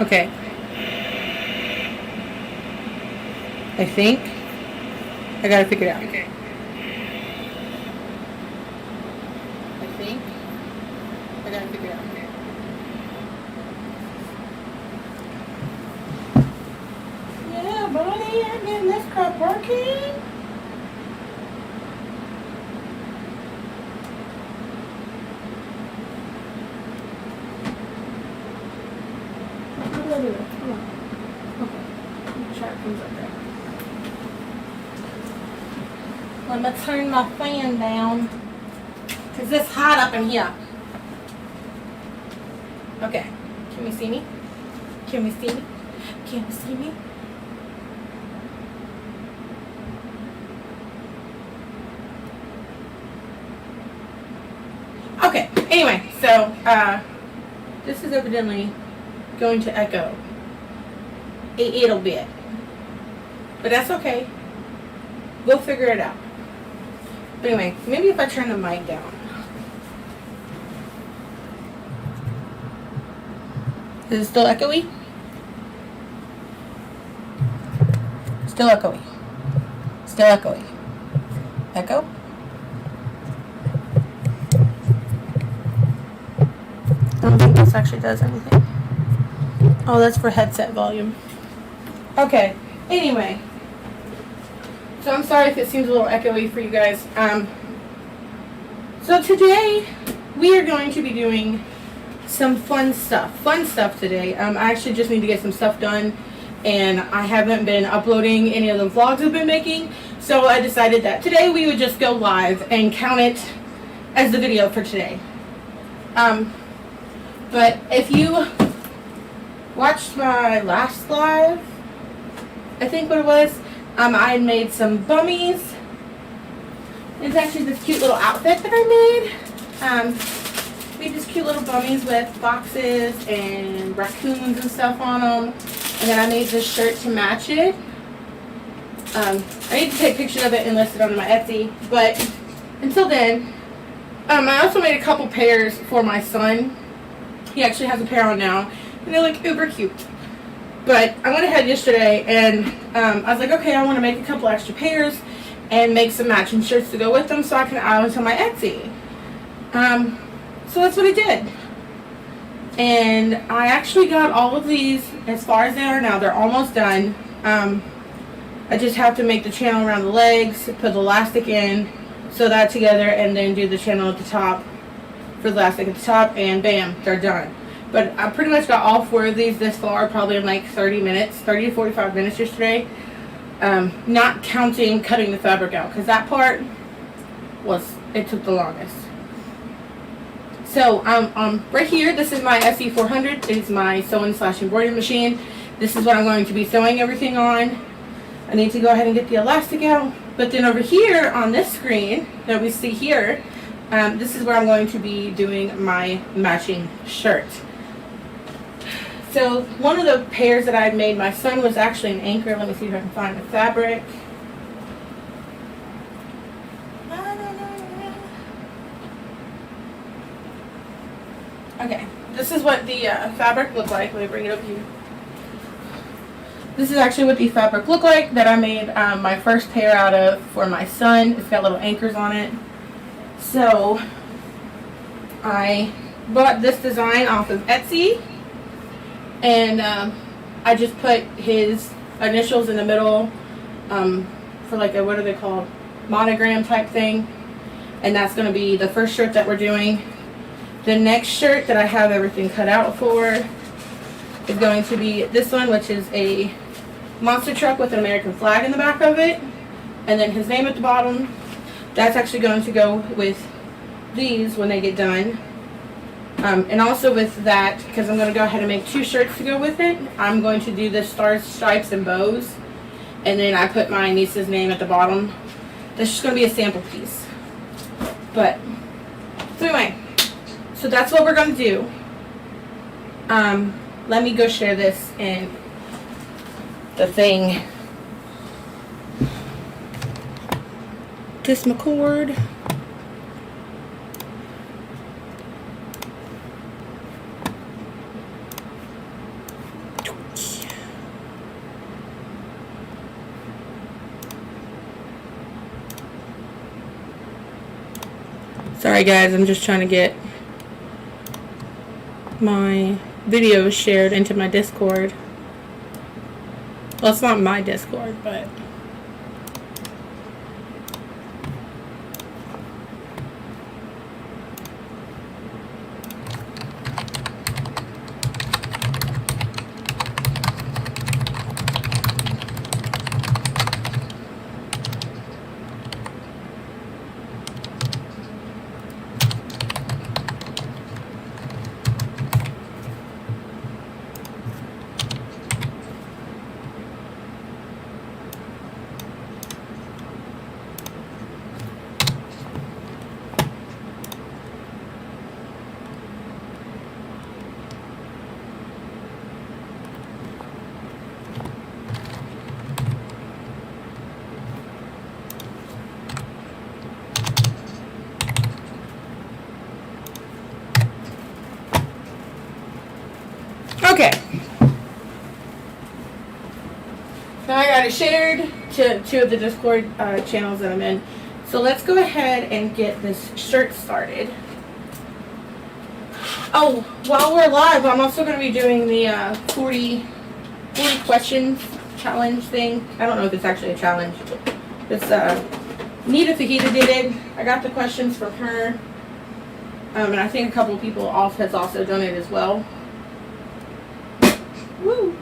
Okay. I think. I gotta figure it out. Okay. I think. I gotta figure it out. Okay. Yeah, buddy, I'm getting this crap working. Come on. Okay. Make sure it comes up there. Let me turn my fan down because it's hot up in here. Okay. Can we see me? Can we see me? Can we see me? Okay. Anyway, so this is evidently going to echo a little bit, but that's okay. We'll figure it out. But anyway, maybe if I turn the mic down. Is it still echoey? Still echoey. Still echoey. Echo? I don't think this actually does anything. Oh, that's for headset volume. Okay, anyway. So I'm sorry if it seems a little echoey for you guys. So today we are going to be doing some fun stuff. Fun stuff today. I actually just need to get some stuff done, and I haven't been uploading any of the vlogs I've been making. So I decided that today we would just go live and count it as the video for today. But if you watched my last live, I think what it was, I made some Bummies. It's actually this cute little outfit that I made. Made this cute little Bummies with boxes and raccoons and stuff on them. And then I made this shirt to match it. I need to take pictures of it and list it on my Etsy. But until then, I also made a couple pairs for my son. He actually has a pair on now, and they look uber cute. But I went ahead yesterday and I was like, okay, I want to make a couple extra pairs and make some matching shirts to go with them so I can add them to my Etsy. So that's what I did. And I actually got all of these as far as they are now. They're almost done. I just have to make the channel around the legs, put the elastic in, sew that together, and then do the channel at the top for the elastic at the top, and bam, they're done. But I pretty much got all 4 of these this far, probably in like 30 to 45 minutes yesterday. Not counting cutting the fabric out, because that part it took the longest. So right here, this is my SE400. It's my sewing / embroidery machine. This is what I'm going to be sewing everything on. I need to go ahead and get the elastic out. But then over here on this screen that we see here, this is where I'm going to be doing my matching shirt. So one of the pairs that I made my son was actually an anchor. Let me see if I can find the fabric. Okay, this is what the fabric looked like. Let me bring it up here. This is actually what the fabric looked like that I made my first pair out of for my son. It's got little anchors on it. So I bought this design off of Etsy, and I just put his initials in the middle for like a, what are they called, monogram type thing. And that's going to be the first shirt that we're doing. The next shirt that I have everything cut out for is going to be this one, which is a monster truck with an American flag in the back of it, and then his name at the bottom. That's actually going to go with these when they get done. And also with that, because I'm going to go ahead and make 2 shirts to go with it, I'm going to do the stars, stripes, and bows. And then I put my niece's name at the bottom. That's just going to be a sample piece. But, so anyway, so that's what we're going to do. Let me go share this in the thing. Kiss my cord. Sorry guys, I'm just trying to get my videos shared into my Discord. Well, it's not my Discord, but okay. So I got it shared to two of the Discord channels that I'm in. So let's go ahead and get this shirt started. Oh, while we're live, I'm also going to be doing the 40 questions challenge thing. I don't know if it's actually a challenge. It's Nita Fajita did it. I got the questions from her. And I think a couple of people has also done it as well. Woo!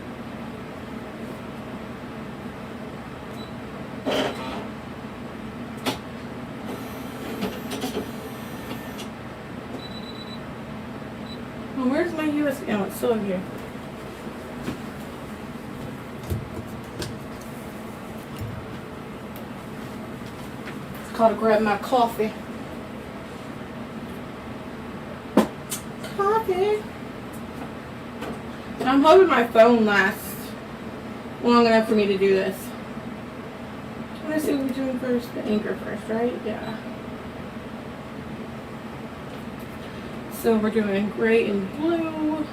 Well, where's my USB? Oh, it's still in here. It's called to grab my coffee. Coffee. I'm hoping my phone lasts long enough for me to do this. Let's see what we're doing first. The anchor first, right? Yeah. So we're doing gray and blue.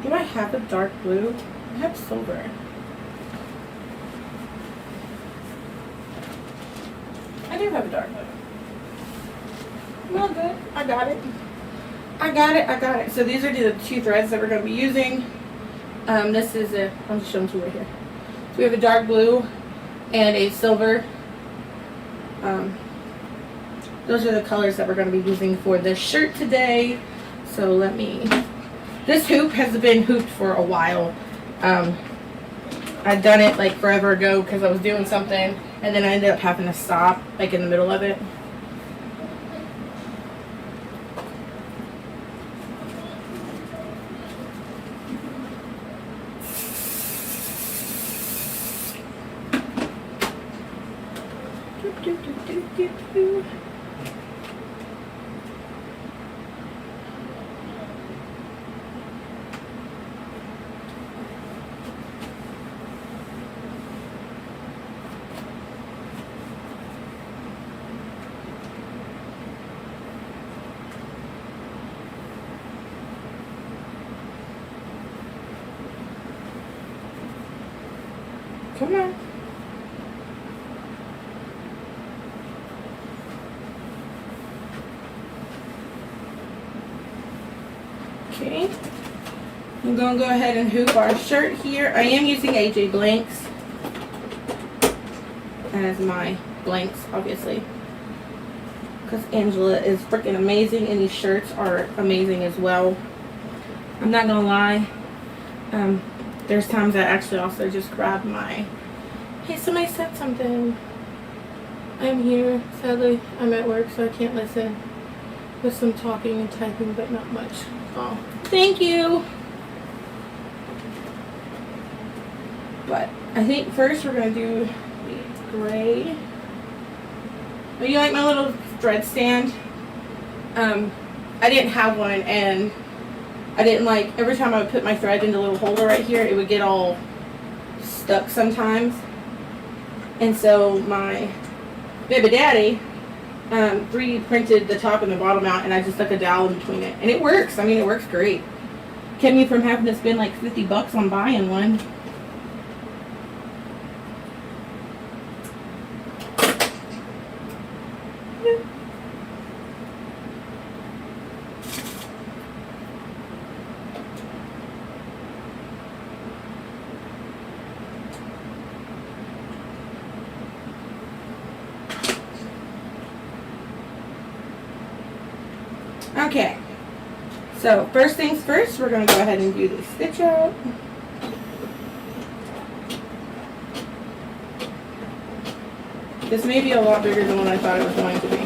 Do I have a dark blue? I have silver. I do have a dark blue. Well, good. I got it. I got it. So these are the two threads that we're going to be using. This is I'm just showing you right here. So we have a dark blue and a silver. Those are the colors that we're going to be using for this shirt today. So this hoop has been hooped for a while. I'd done it like forever ago because I was doing something and then I ended up having to stop like in the middle of it. Come on. Okay. I'm going to go ahead and hoop our shirt here. I am using AJ blanks as my blanks, obviously. Because Angela is freaking amazing and these shirts are amazing as well. I'm not going to lie. There's times I actually also just grab my, hey, somebody said something. I'm here. Sadly, I'm at work, so I can't listen. With some talking and typing, but not much. Oh, thank you. But I think first we're going to do the gray. Oh, you like my little thread stand? I didn't have one, and I didn't like, every time I would put my thread in the little holder right here, it would get all stuck sometimes. And so my baby daddy 3D printed the top and the bottom out, and I just stuck a dowel in between it. And it works. I mean, it works great. Kept me from having to spend like $50 on buying one. Okay. So first things first, we're going to go ahead and do the stitch out. This may be a lot bigger than what I thought it was going to be.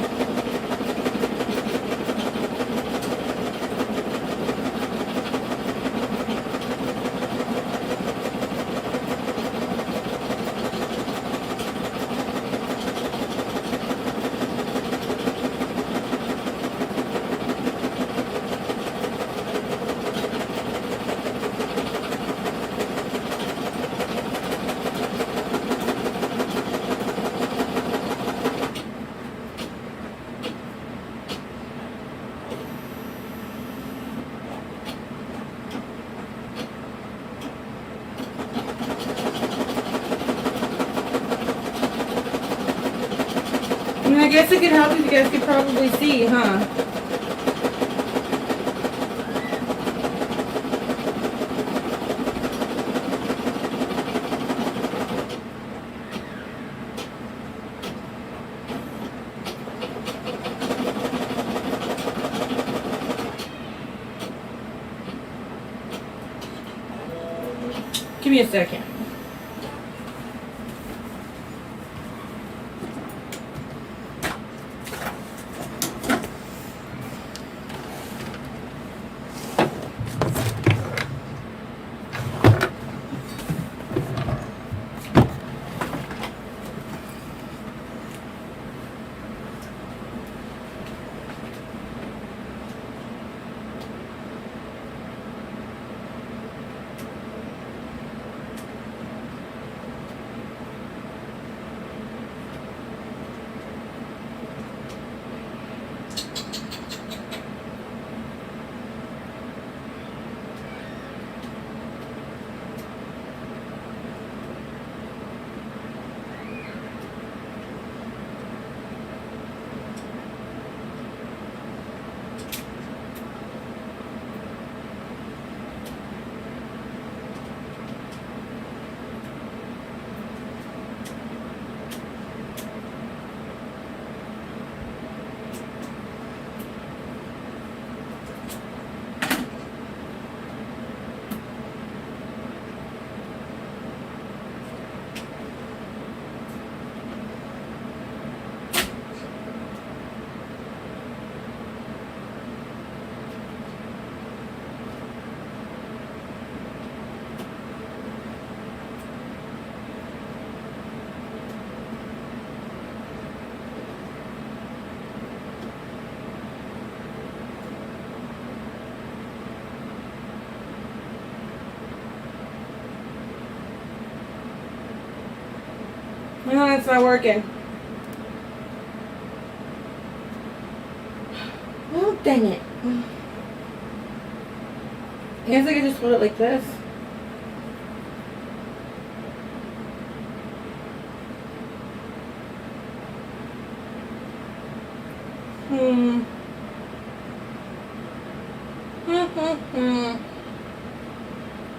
I guess it could help if you guys could probably see, huh? Give me a second. No, it's not working. Oh, dang it. I guess I could just put it like this.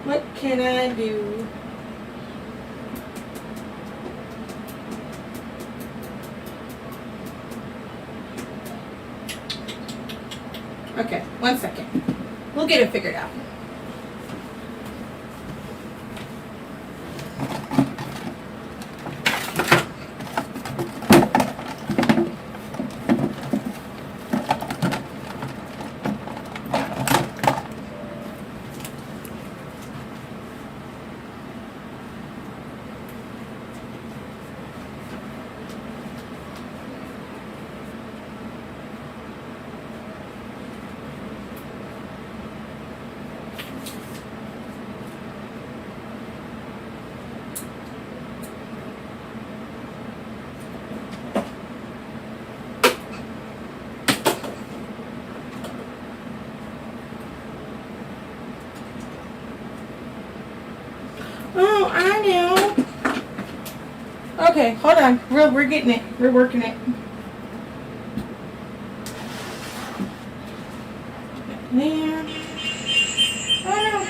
What can I do? Okay, 1 second. We'll get it figured out. Oh, I know. Okay, hold on. We're getting it. We're working it. There. Oh no.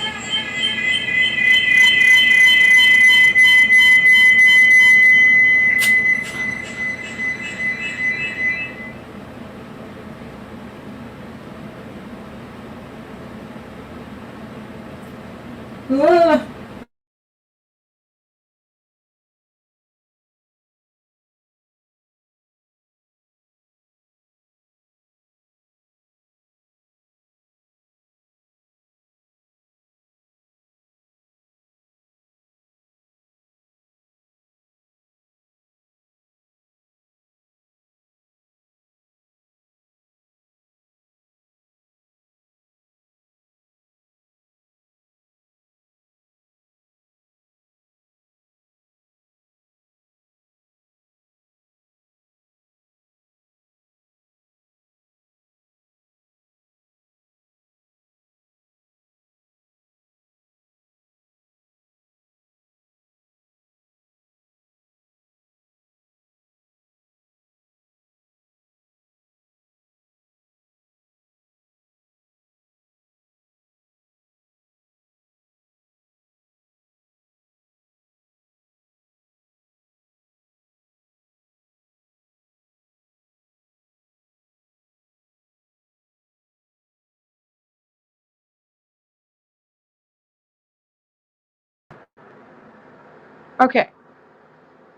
Okay.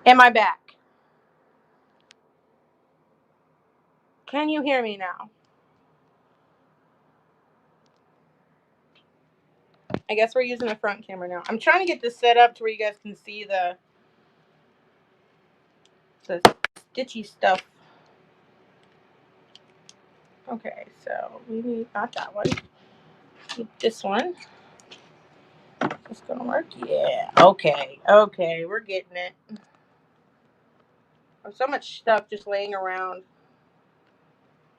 Am I back? Can you hear me now? I guess we're using the front camera now. I'm trying to get this set up to where you guys can see the stitchy stuff. Okay, so we need not that one. Need this one. It's gonna work. Yeah. Okay. Okay, we're getting it. There's so much stuff just laying around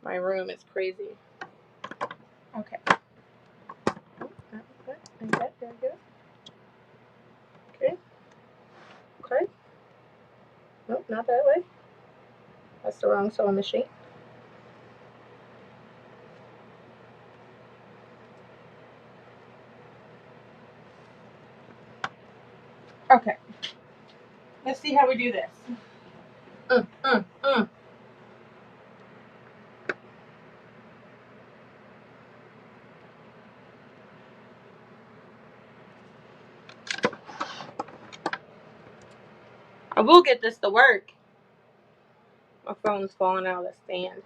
my room. It's crazy. Okay. Okay. Okay. Nope, not that way. That's the wrong sewing machine. Okay. Let's see how we do this. I will get this to work. My phone's falling out of the stand.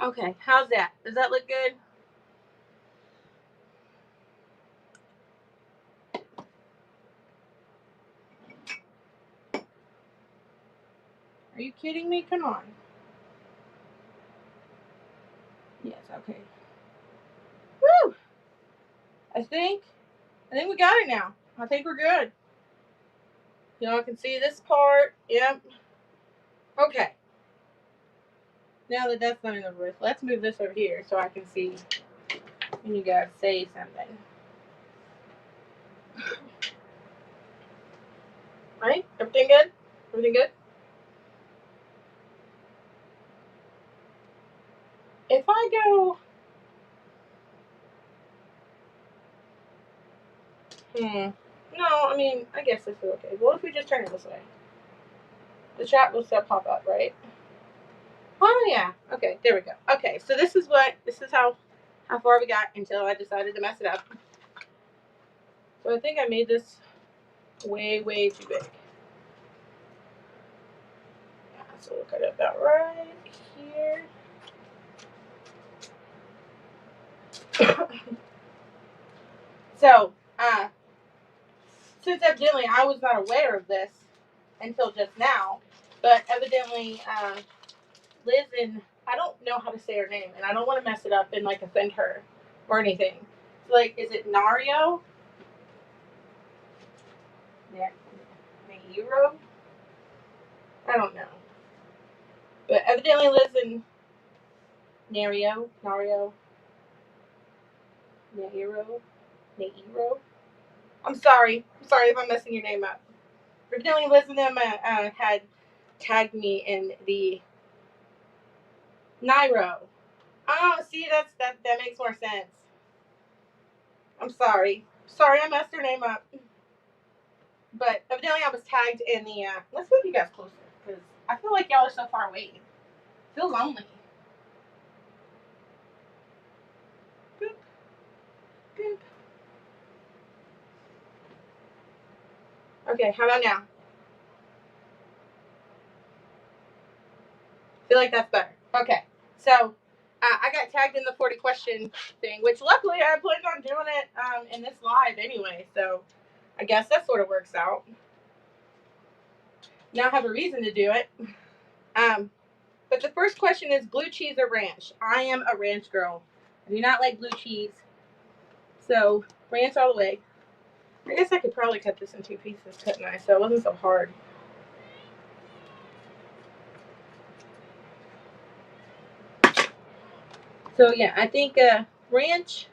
Okay, how's that? Does that look good? Are you kidding me? Come on. Yes, okay. Woo! I think we got it now. I think we're good. Y'all can see this part. Yep. Okay. Now that that's not in the roof, let's move this over here so I can see when you guys say something. Right? Everything good? Everything good? If I go... No, I mean, I guess this is okay. What if we just turn it this way? The chat will still pop up, right? Oh, yeah. Okay, there we go. Okay, so this is how far we got until I decided to mess it up. So I think I made this way, way too big. Yeah, so we'll cut it about right here. So, since evidently I was not aware of this until just now, but evidently Liz and I don't know how to say her name, and I don't want to mess it up and like offend her or anything. So, like, is it Nario? Yeah, Nairo? I don't know. But evidently Liz and Nairo. I'm sorry if I'm messing your name up. Evidently Liz and them had tagged me in the Nairo. Oh, see, that makes more sense. I'm sorry. Sorry, I messed her name up. But evidently I was tagged in the, let's move you guys closer, because I feel like y'all are so far away. I feel lonely. Boop. Boop. Okay, how about now? Feel like that's better. Okay, so I got tagged in the 40 question thing, which luckily I planned on doing it in this live anyway, so I guess that sort of works out. Now I have a reason to do it. But the first question is blue cheese or ranch? I am a ranch girl. I do not like blue cheese, so ranch all the way. I guess I could probably cut this in 2 pieces, couldn't I? So it wasn't so hard. So yeah, I think ranch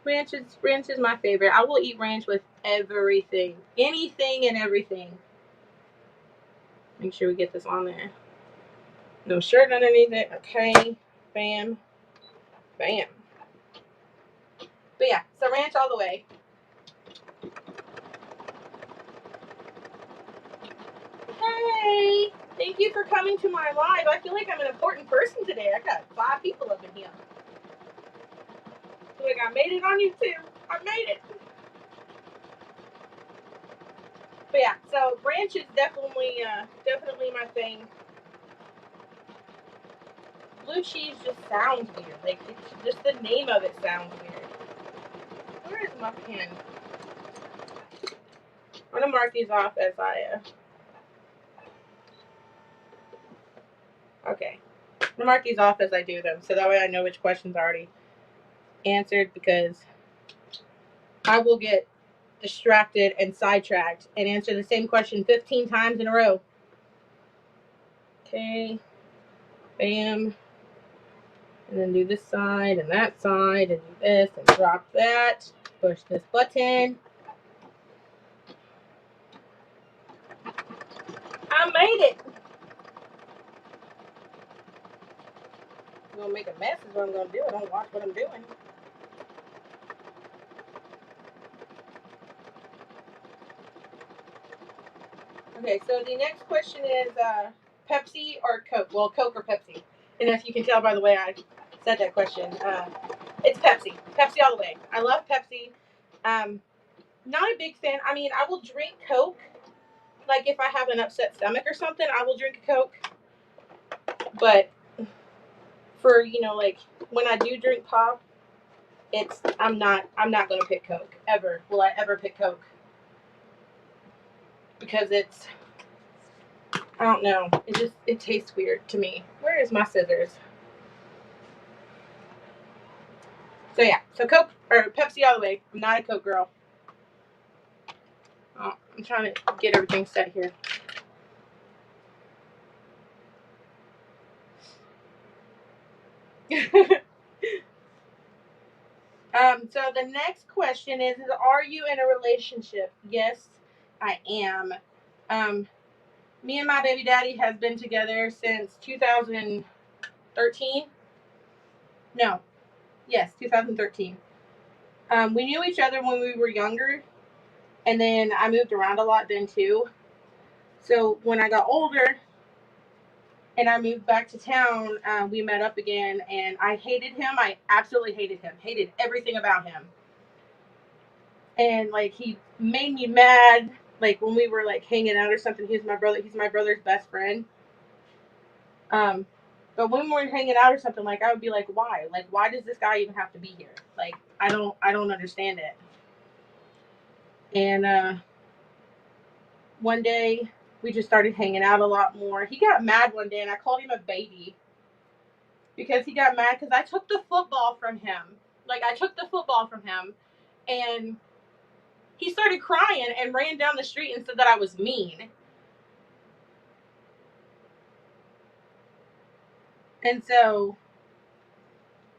is my favorite. I will eat ranch with everything, anything and everything. Make sure we get this on there. No shirt underneath it. Okay, bam, bam. But yeah, so ranch all the way. Hey, thank you for coming to my live. I feel like I'm an important person today. I got 5 people up in here. Look, I made it on YouTube. I made it. But yeah, so ranch is definitely my thing. Blue cheese just sounds weird. Like, it's just the name of it sounds weird. Where is my pen? I'm gonna mark these off as I okay. I'm gonna mark these off as I do them, so that way I know which questions are already answered, because I will get distracted and sidetracked and answer the same question 15 times in a row. Okay, bam, and then do this side and that side and do this and drop that. Push this button. I made it. I'm gonna make a mess is what I'm gonna do. I don't watch what I'm doing. Okay, so the next question is Pepsi or Coke? Well, Coke or Pepsi. And as you can tell by the way I said that question, it's Pepsi. Pepsi all the way. I love Pepsi. Not a big fan. I mean, I will drink Coke. Like if I have an upset stomach or something, I will drink a Coke. But for, like when I do drink pop, I'm not gonna pick Coke. Ever. Will I ever pick Coke? Because I don't know. It tastes weird to me. Where is my scissors? So yeah, so Coke or Pepsi all the way. I'm not a Coke girl. Oh, I'm trying to get everything set here. So the next question is are you in a relationship? Yes, I am. Me and my baby daddy has been together since 2013. No, yes, 2013. We knew each other when we were younger, and then I moved around a lot then too. So when I got older and I moved back to town, we met up again, and I hated him. I absolutely hated him. Hated everything about him. And like he made me mad. Like when we were like hanging out or something, he's my brother. He's my brother's best friend. But when we were hanging out or something, like I would be like, why? Like why does this guy even have to be here? Like I don't understand it. And one day we just started hanging out a lot more. He got mad one day, and I called him a baby because he got mad because I took the football from him. Like I took the football from him, and he started crying and ran down the street and said that I was mean. And so,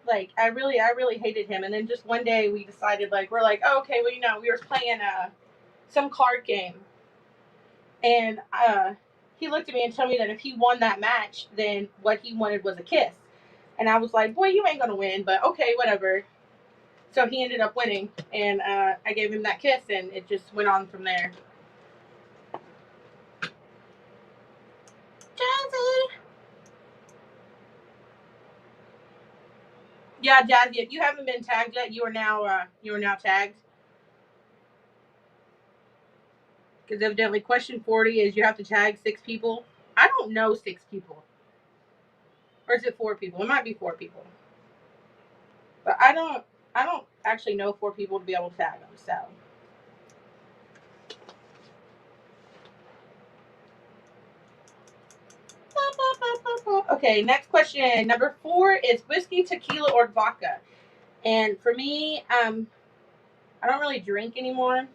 like, I really hated him. And then just one day we decided, like, we're like, oh, okay, well, we were playing some card game, and he looked at me and told me that if he won that match, then what he wanted was a kiss. And I was like, boy, you ain't gonna win, but okay, whatever. So he ended up winning, and I gave him that kiss, and it just went on from there. Jazzy. Yeah, Jazzy, if you haven't been tagged yet, you are now tagged. Because evidently question 40 is you have to tag 6 people. I don't know 6 people. Or is it 4 people? It might be 4 people. But I don't actually know 4 people to be able to tag them, so. Okay, next question. Number 4 is whiskey, tequila, or vodka. And for me, I don't really drink anymore.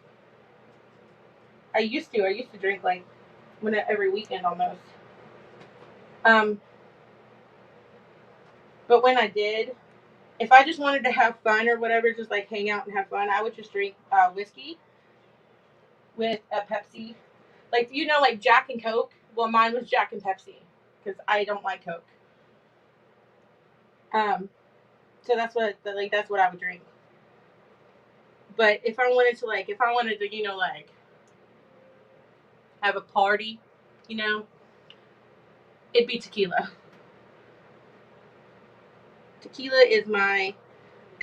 I used to drink like every weekend almost. But when I did, if I just wanted to have fun or whatever, just like hang out and have fun, I would just drink whiskey with a Pepsi. Like, like Jack and Coke? Well, mine was Jack and Pepsi because I don't like Coke. So that's what I would drink. But if I wanted to like have a party, it'd be tequila. Tequila is my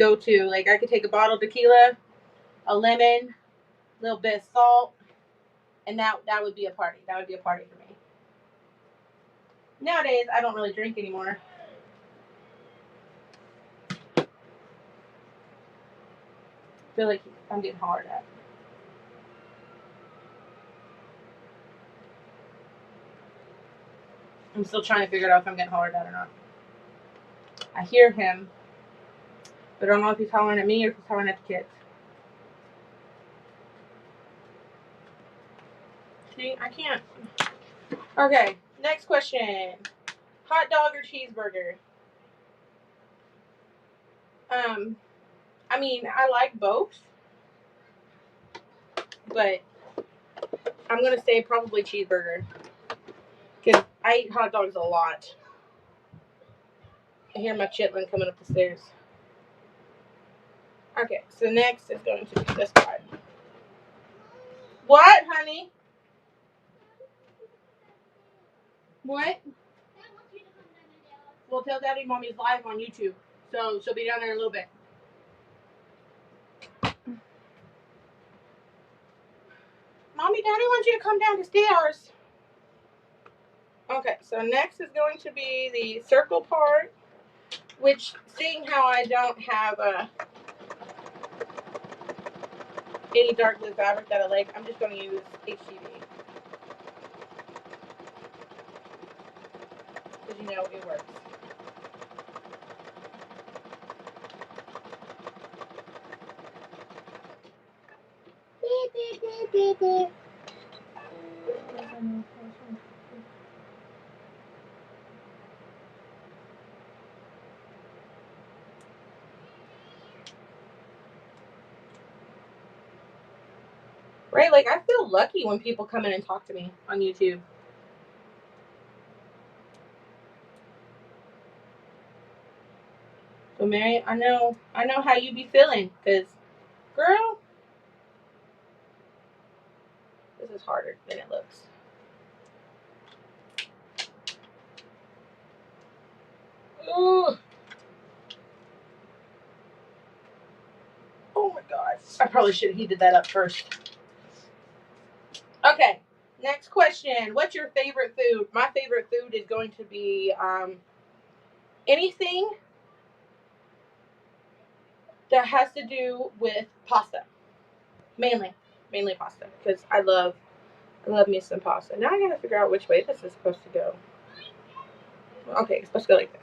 go to. Like, I could take a bottle of tequila, a lemon, a little bit of salt, and that would be a party. That would be a party for me. Nowadays, I don't really drink anymore. I feel like I'm getting hollered at. I'm still trying to figure out if I'm getting hollered at or not. I hear him, but I don't know if he's hollering at me or if he's hollering at the kids. See, I can't. Okay, next question. Hot dog or cheeseburger? I mean, I like both, but I'm gonna say probably cheeseburger because I eat hot dogs a lot. I hear my chitlin coming up the stairs. Okay, so next is going to be this part. What, honey? What? Well, tell Daddy Mommy's live on YouTube, so she'll be down there in a little bit. Mommy, Daddy wants you to come down the stairs. Okay, so next is going to be the circle part, which, seeing how I don't have any dark blue fabric that I like, I'm just going to use HTV. Because you know it works. Right, like I feel lucky when people come in and talk to me on YouTube. So Mary, I know how you be feeling, because girl, this is harder than it looks. Ooh. Oh my god. I probably should have heated that up first. Okay, next question. What's your favorite food? My favorite food is going to be anything that has to do with pasta. Mainly pasta, because I love me some pasta. Now I gotta figure out which way this is supposed to go. Okay, it's supposed to go like this.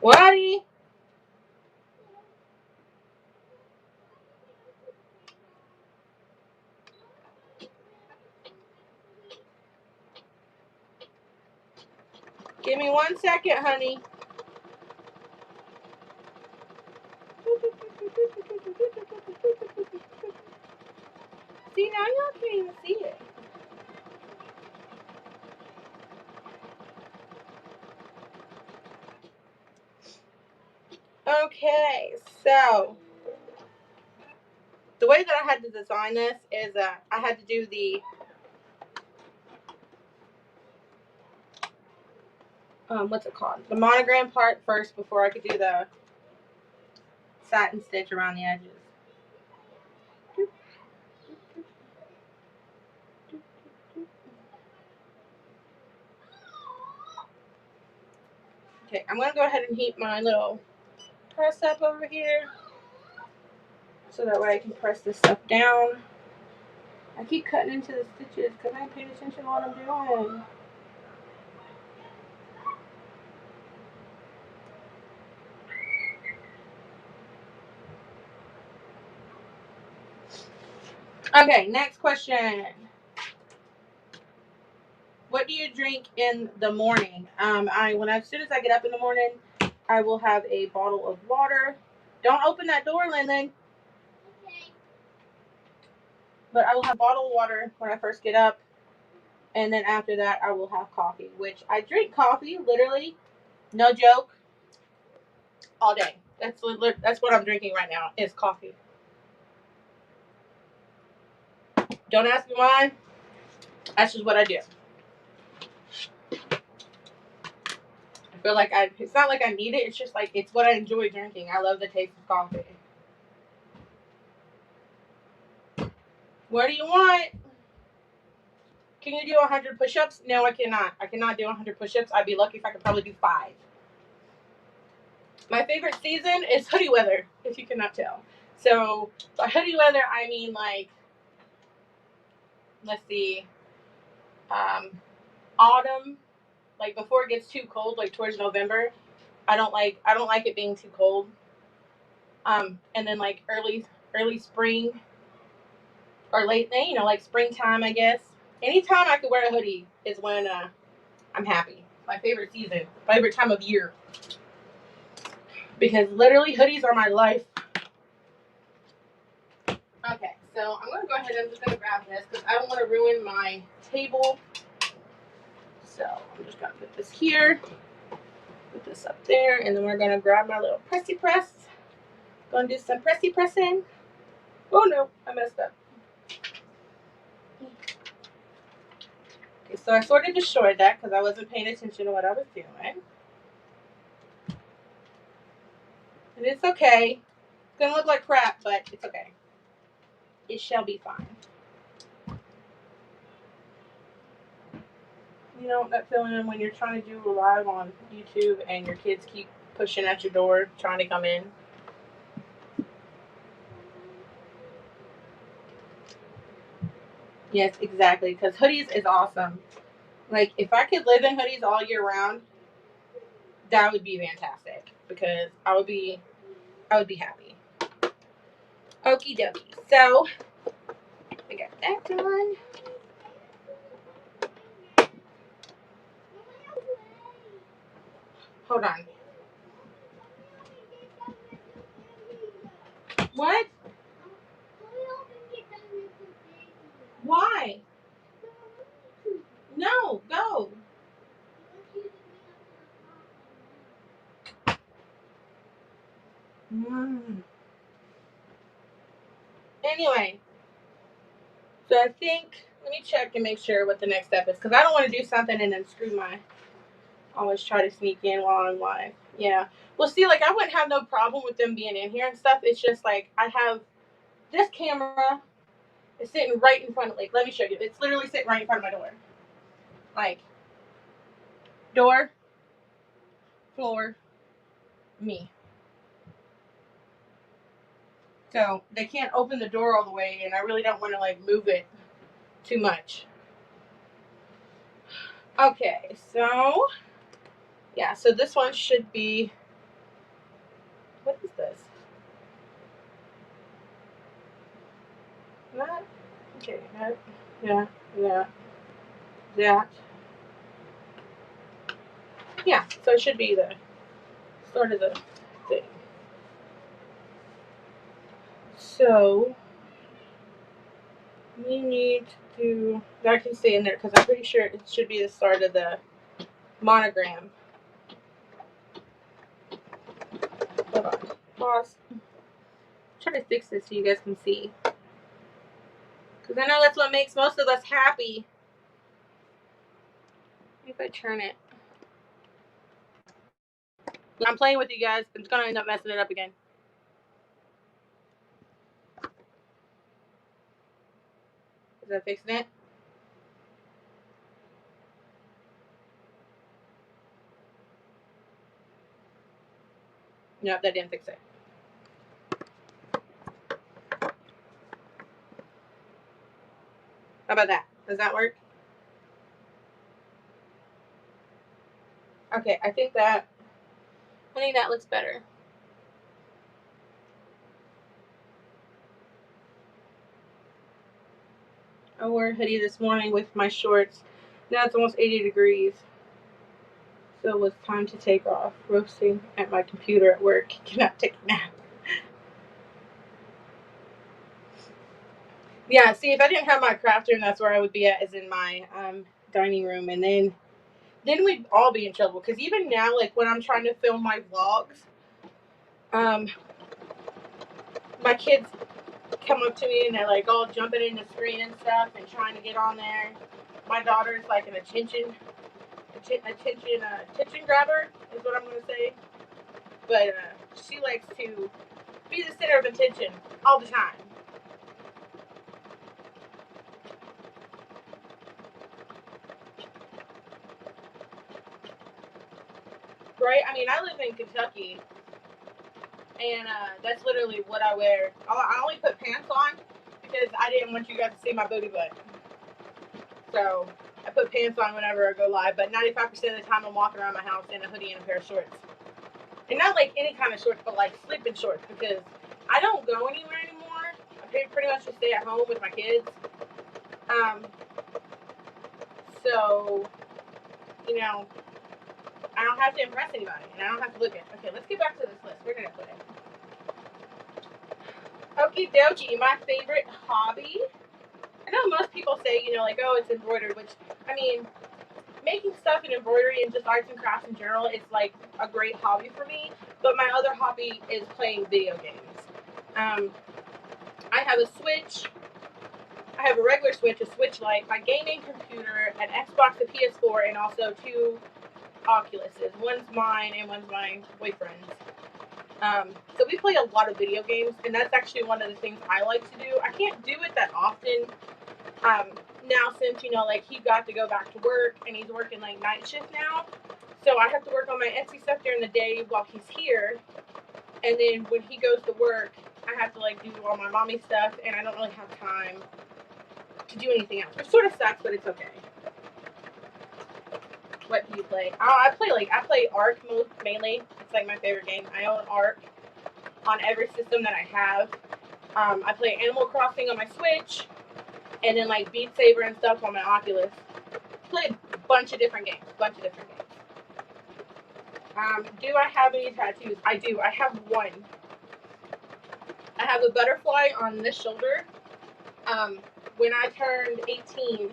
Waddy! Give me 1 second, honey. See, now y'all can't even see it. Okay, so the way that I had to design this is I had to do the what's it called? The monogram part first before I could do the satin stitch around the edges. Okay, I'm gonna go ahead and heat my little press up over here so that way I can press this stuff down. I keep cutting into the stitches because I ain't paying attention to what I'm doing. Okay, next question. What do you drink in the morning? As soon as I get up in the morning, I will have a bottle of water. Don't open that door, Lyndon. Okay. But I will have a bottle of water when I first get up, and then after that, I will have coffee. Which I drink coffee, literally, no joke, all day. That's what I'm drinking right now is coffee. Don't ask me why. That's just what I do. But like, it's not like I need it. It's just like, it's what I enjoy drinking. I love the taste of coffee. What do you want? Can you do 100 push-ups? No, I cannot. I cannot do 100 push-ups. I'd be lucky if I could probably do 5. My favorite season is hoodie weather, if you cannot tell. So by hoodie weather, I mean like, let's see, autumn, like before it gets too cold, like towards November. I don't like it being too cold. And then like early spring or late, like springtime, I guess. Anytime I could wear a hoodie is when I'm happy. My favorite season, favorite time of year. Because literally hoodies are my life. Okay, so I'm gonna go ahead and I'm just gonna grab this because I don't want to ruin my table. So I'm just gonna put this here, put this up there, and then we're gonna grab my little pressy press. Gonna do some pressy pressing. Oh no, I messed up. Okay, so I sort of destroyed that because I wasn't paying attention to what I was doing. And it's okay. It's gonna look like crap, but it's okay. It shall be fine. You know that feeling when you're trying to do a live on YouTube and your kids keep pushing at your door trying to come in? Yes, exactly. Because hoodies is awesome. Like, if I could live in hoodies all year round, that would be fantastic. Because I would be happy. Okie dokie. So, we got that done. Hold on. What? Why? No, go. Anyway, so I think, let me check and make sure what the next step is. Because I don't want to do something and then screw my, always try to sneak in while I'm live. Yeah. Well, see, like, I wouldn't have no problem with them being in here and stuff. It's just, like, I have this camera is sitting right in front of, like, let me show you. It's literally sitting right in front of my door. Like, door, floor, me. So they can't open the door all the way, and I really don't want to, like, move it too much. Okay, so, yeah, so this one should be, what is this? That, okay, that, yeah, that. Yeah, so it should be the start of the thing. So, we need to, that can stay in there because I'm pretty sure it should be the start of the monogram. Hold on, pause. Try to fix this so you guys can see. Because I know that's what makes most of us happy. If I turn it. I'm playing with you guys. It's going to end up messing it up again. Is that fixing it? Nope, that didn't fix it. How about that? Does that work? Okay, I think that looks better. I wore a hoodie this morning with my shorts. Now it's almost 80 degrees. So it was time to take off. Roasting at my computer at work. Cannot take a nap. Yeah, see, if I didn't have my craft room, that's where I would be at, is in my dining room. And then we'd all be in trouble. Because even now, like, when I'm trying to film my vlogs, my kids come up to me and they're like all jumping in the screen and stuff and trying to get on there. My daughter's like an attention attention grabber is what I'm going to say. But she likes to be the center of attention all the time. Right? I mean, I live in Kentucky, and that's literally what I wear. I only put pants on because I didn't want you guys to see my booty butt. So I put pants on whenever I go live, but 95% of the time I'm walking around my house in a hoodie and a pair of shorts. And not like any kind of shorts, but like sleeping shorts, because I don't go anywhere anymore. I pretty much just stay at home with my kids. So, you know, I don't have to impress anybody, and I don't have to look at. Okay, let's get back to this list. Where did I put it? Okie dokie, my favorite hobby. I know most people say, you know, like, oh, it's embroidery, which, I mean, making stuff in embroidery and just arts and crafts in general is like a great hobby for me. But my other hobby is playing video games. I have a Switch. I have a regular Switch, a Switch Lite, my gaming computer, an Xbox, a PS4, and also 2 Oculuses. One's mine and one's my boyfriend's. So we play a lot of video games, and that's actually one of the things I like to do. I can't do it that often. Now since, you know, like, he got to go back to work, and he's working like night shift now, so I have to work on my Etsy stuff during the day while he's here, and then when he goes to work, I have to like do all my mommy stuff, and I don't really have time to do anything else, which sort of sucks, but it's okay. What do you play? I play Ark mainly. It's like my favorite game. I own Ark on every system that I have. I play Animal Crossing on my Switch, and then like Beat Saber and stuff on my Oculus. Play a bunch of different games. Do I have any tattoos? I do. I have one. I have a butterfly on this shoulder. When I turned 18,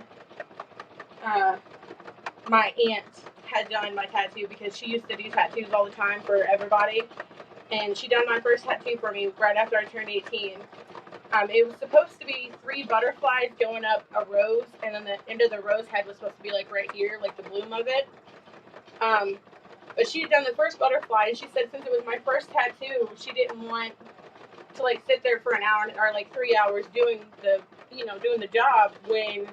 my aunt had done my tattoo because she used to do tattoos all the time for everybody. And she done my first tattoo for me right after I turned 18. It was supposed to be 3 butterflies going up a rose, and then the end of the rose head was supposed to be like right here, like the bloom of it. But she had done the first butterfly, and she said since it was my first tattoo, she didn't want to like sit there for an hour or like 3 hours doing the job, when,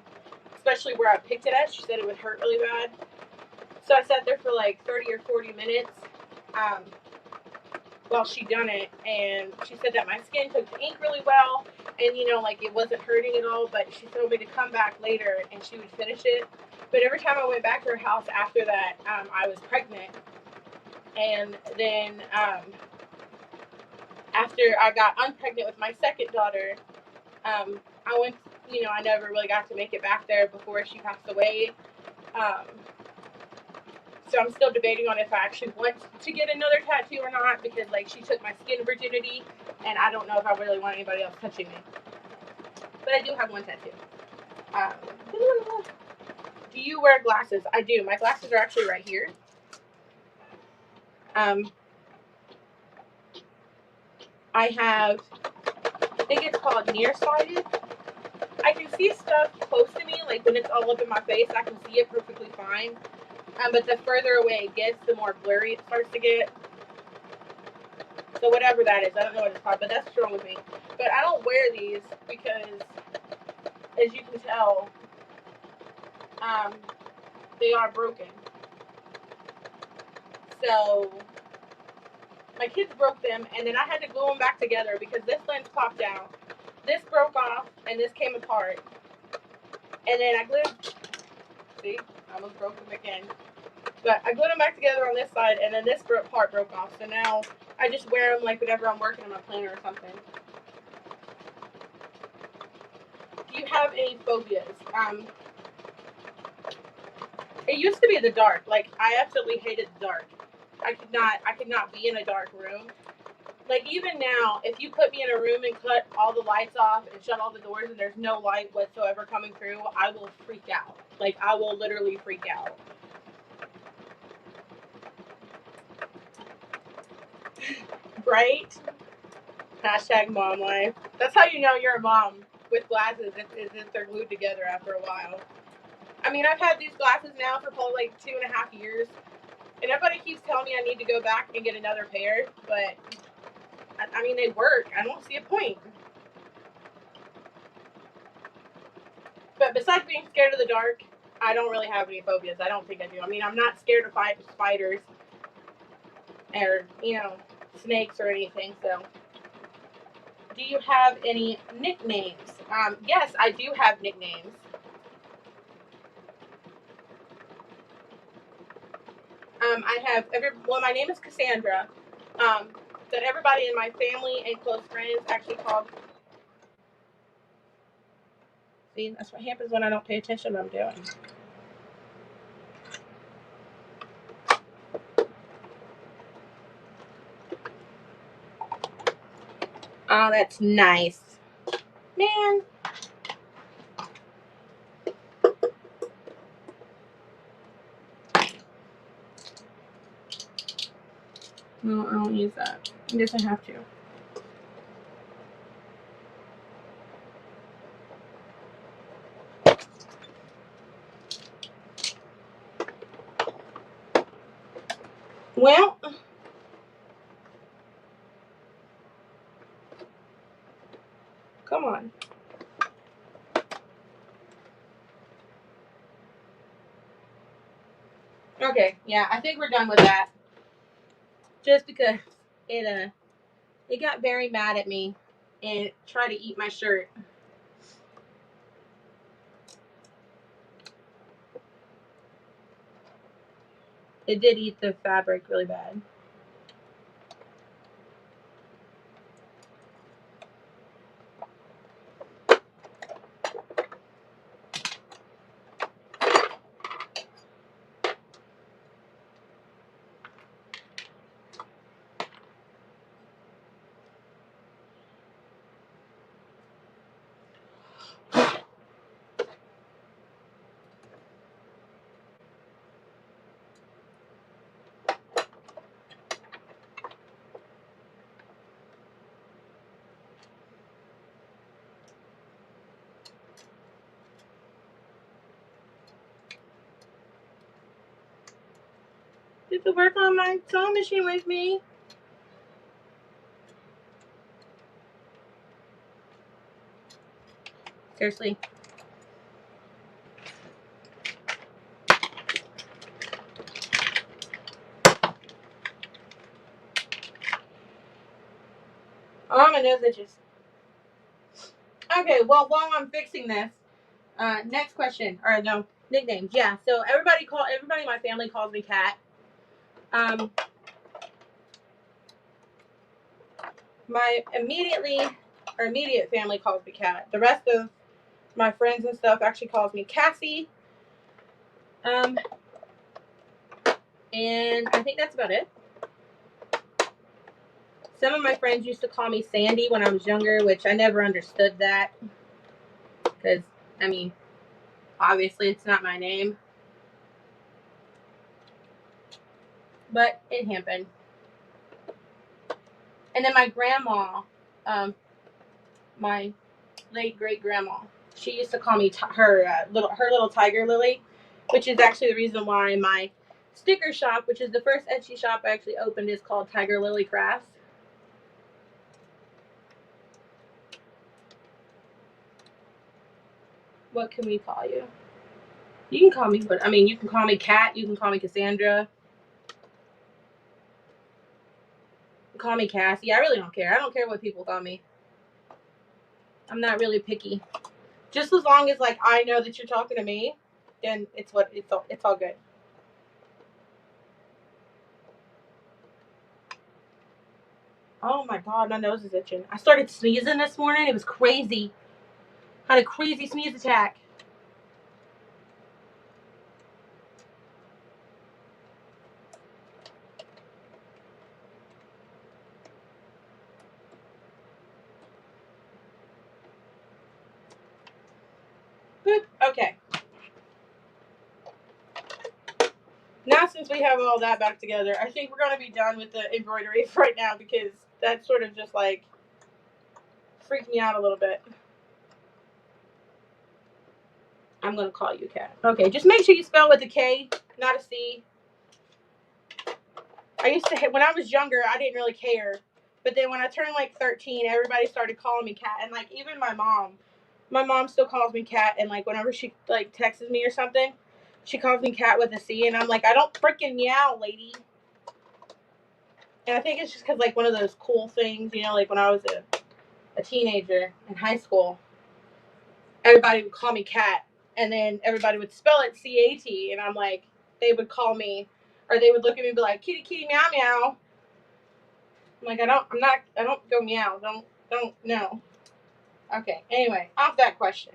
especially where I picked it at, she said it would hurt really bad. So I sat there for like 30 or 40 minutes while she done it, and she said that my skin took the ink really well, and you know, like, it wasn't hurting at all, but she told me to come back later and she would finish it. But every time I went back to her house after that, I was pregnant. And then after I got unpregnant with my second daughter, I went, you know, I never really got to make it back there before she passed away. So I'm still debating on if I actually want to get another tattoo or not, because like, she took my skin virginity, and I don't know if I really want anybody else touching me. But I do have one tattoo. Do you wear glasses? I do. My glasses are actually right here. I have, I think it's called nearsighted. I can see stuff close to me, like when it's all up in my face, I can see it perfectly fine. But the further away it gets, the more blurry it starts to get. So whatever that is, I don't know what it's called, but that's what's wrong with me. But I don't wear these because, as you can tell, they are broken. So my kids broke them, and then I had to glue them back together because this lens popped out, this broke off, and this came apart. And then I glued, see, I almost broke them again. But I glued them back together on this side, and then this part broke off. So now I just wear them like whenever I'm working on my planner or something. Do you have any phobias? It used to be the dark. Like, I absolutely hated the dark. I could not be in a dark room. Like, even now, if you put me in a room and cut all the lights off and shut all the doors and there's no light whatsoever coming through, I will freak out. Like, I will literally freak out. Right? Hashtag mom life. That's how you know you're a mom with glasses, if they're glued together after a while. I mean, I've had these glasses now for probably like 2.5 years. And everybody keeps telling me I need to go back and get another pair. But, I mean, they work. I don't see a point. But besides being scared of the dark, I don't really have any phobias. I don't think I do. I mean, I'm not scared of spiders or, snakes or anything. So, do you have any nicknames? Yes, I do have nicknames. I have my name is Cassandra. That everybody in my family and close friends actually called. See, that's what happens when I don't pay attention to what I'm doing. Oh, that's nice. Man. No, I don't use that. I guess I have to. Well, come on. Okay, yeah, I think we're done with that. Just because it got very mad at me and tried to eat my shirt. It did eat the fabric really bad. You could work on my sewing machine with me. Seriously. Oh, my nose itches. Okay, well, while I'm fixing this, next question, or no, nicknames. Yeah, so everybody in my family calls me Cat. My immediate family calls me Cat. The rest of my friends and stuff actually calls me Cassie. And I think that's about it. Some of my friends used to call me Sandy when I was younger, which I never understood that. Because, I mean, obviously it's not my name. But it happened. And then my grandma, my late great grandma, she used to call me her little tiger lily, which is actually the reason why my sticker shop, which is the first Etsy shop I actually opened, is called Tiger Lily Crafts. What can we call you? You can call me, you can call me Kat. You can call me Cassandra. Call me Cassie. I really don't care. I don't care what people call me. I'm not really picky. Just as long as I know that you're talking to me, then it's all good. Oh my god, my nose is itching. I started sneezing this morning. It was crazy. I had a crazy sneeze attack. Boop. Okay. Now since we have all that back together, I think we're going to be done with the embroidery for right now because that sort of just freaked me out a little bit. I'm going to call you Cat. Okay, just make sure you spell with a K, not a C. I used to, when I was younger, I didn't really care. But then when I turned like 13, everybody started calling me Cat. And like even my mom still calls me Cat. And like whenever she like texts me or something, she calls me Cat with a C. And I'm like, I don't freaking meow, lady. And I think it's just because like one of those cool things, you know, like when I was a teenager in high school, everybody would call me Cat. And then everybody would spell it C-A-T. And I'm like, they would call me, or they would look at me and be like, kitty, kitty, meow, meow. I'm like, I don't go meow. Don't, no. Okay, anyway, off that question.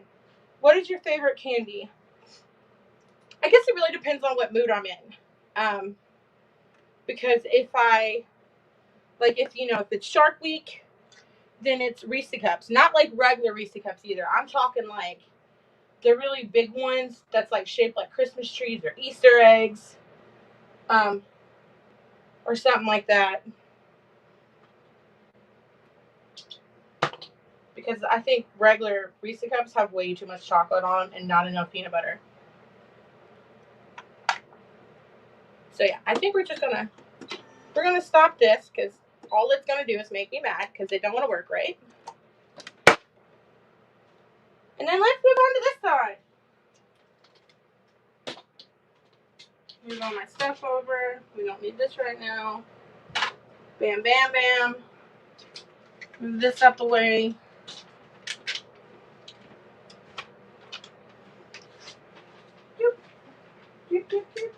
What is your favorite candy? I guess it really depends on what mood I'm in. Because if if it's Shark Week, then it's Reese Cups. Not like regular Reese Cups either. I'm talking like the really big ones that's like shaped like Christmas trees or Easter eggs. Or something like that. Because I think regular Reese Cups have way too much chocolate on and not enough peanut butter. So yeah, I think we're gonna stop this because all it's gonna do is make me mad because they don't want to work right. And then let's move on to this side. Move all my stuff over. We don't need this right now. Bam, bam, bam. Move this out the way. Doop, doop, doop, doop.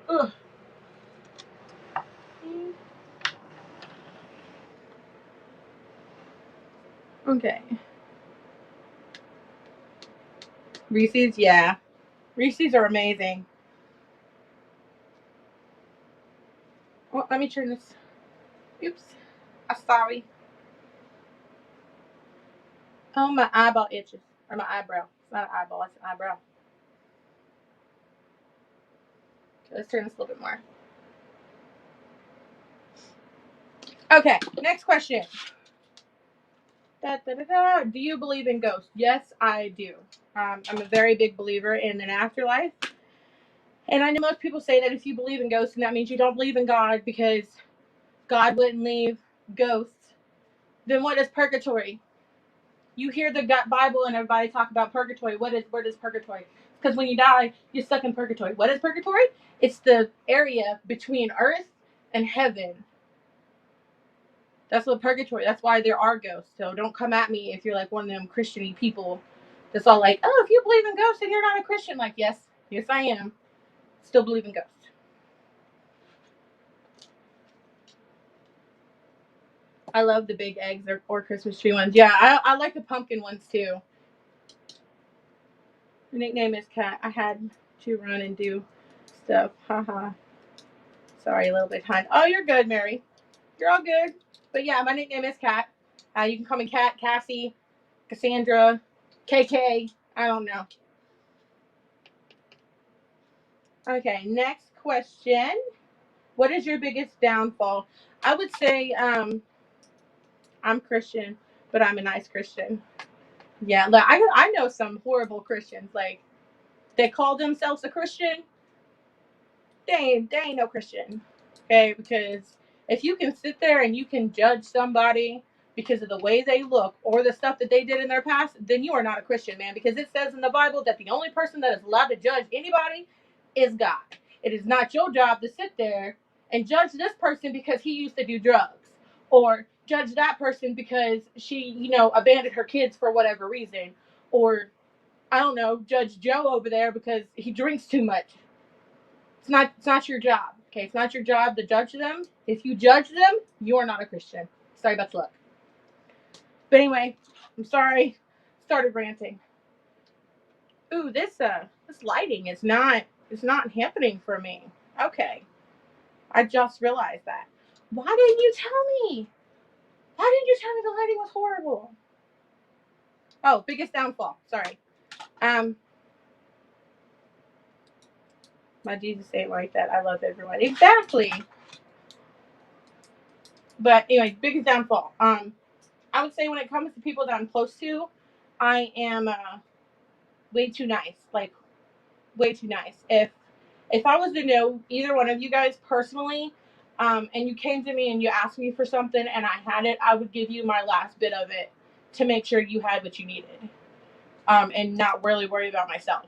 Ugh. Okay. Reese's, yeah. Reese's are amazing. Well, let me turn this. Oops. I'm sorry. Oh, my eyeball itches. Or my eyebrow. It's not an eyeball, it's an eyebrow. Okay, let's turn this a little bit more. Okay, next question. Do you believe in ghosts? Yes, I do. I'm a very big believer in an afterlife. And I know most people say that if you believe in ghosts, and that means you don't believe in God because God wouldn't leave ghosts. Then what is purgatory? You hear the Bible and everybody talk about purgatory. What is purgatory? Because when you die, you're stuck in purgatory. What is purgatory? It's the area between earth and heaven. That's what purgatory. That's why there are ghosts. So don't come at me if you're like one of them Christian-y people that's all like, oh, if you believe in ghosts and you're not a Christian. Like, yes, I am. Still believe in ghosts. I love the big eggs or Christmas tree ones. Yeah, I like the pumpkin ones too. My nickname is Cat. I had to run and do stuff. Haha. Sorry, a little bit behind. Oh, you're good, Mary. You're all good. But yeah, my nickname is Cat. You can call me Cat, Cassie, Cassandra, KK. I don't know. Okay, next question. What is your biggest downfall? I would say I'm Christian, but I'm a nice Christian. Yeah, like I know some horrible Christians. Like they call themselves a Christian. They ain't no Christian. Okay, because if you can sit there and you can judge somebody because of the way they look or the stuff that they did in their past, then you are not a Christian, man. Because it says in the Bible that the only person that is allowed to judge anybody is God. It is not your job to sit there and judge this person because he used to do drugs, or judge that person because she, abandoned her kids for whatever reason, or I don't know, judge Joe over there because he drinks too much. It's not your job. Okay, it's not your job to judge them. If you judge them, you are not a Christian. Sorry about the luck. But anyway, I'm sorry. Started ranting. Ooh, this lighting is not happening for me. Okay. I just realized that. Why didn't you tell me? Why didn't you tell me the lighting was horrible? Oh, biggest downfall. Sorry. My Jesus ain't like that. I love everyone. Exactly. But anyway, biggest downfall. I would say when it comes to people that I'm close to, I am way too nice. Like, way too nice. If I was to know either one of you guys personally, and you came to me and you asked me for something and I had it, I would give you my last bit of it to make sure you had what you needed, and not really worry about myself.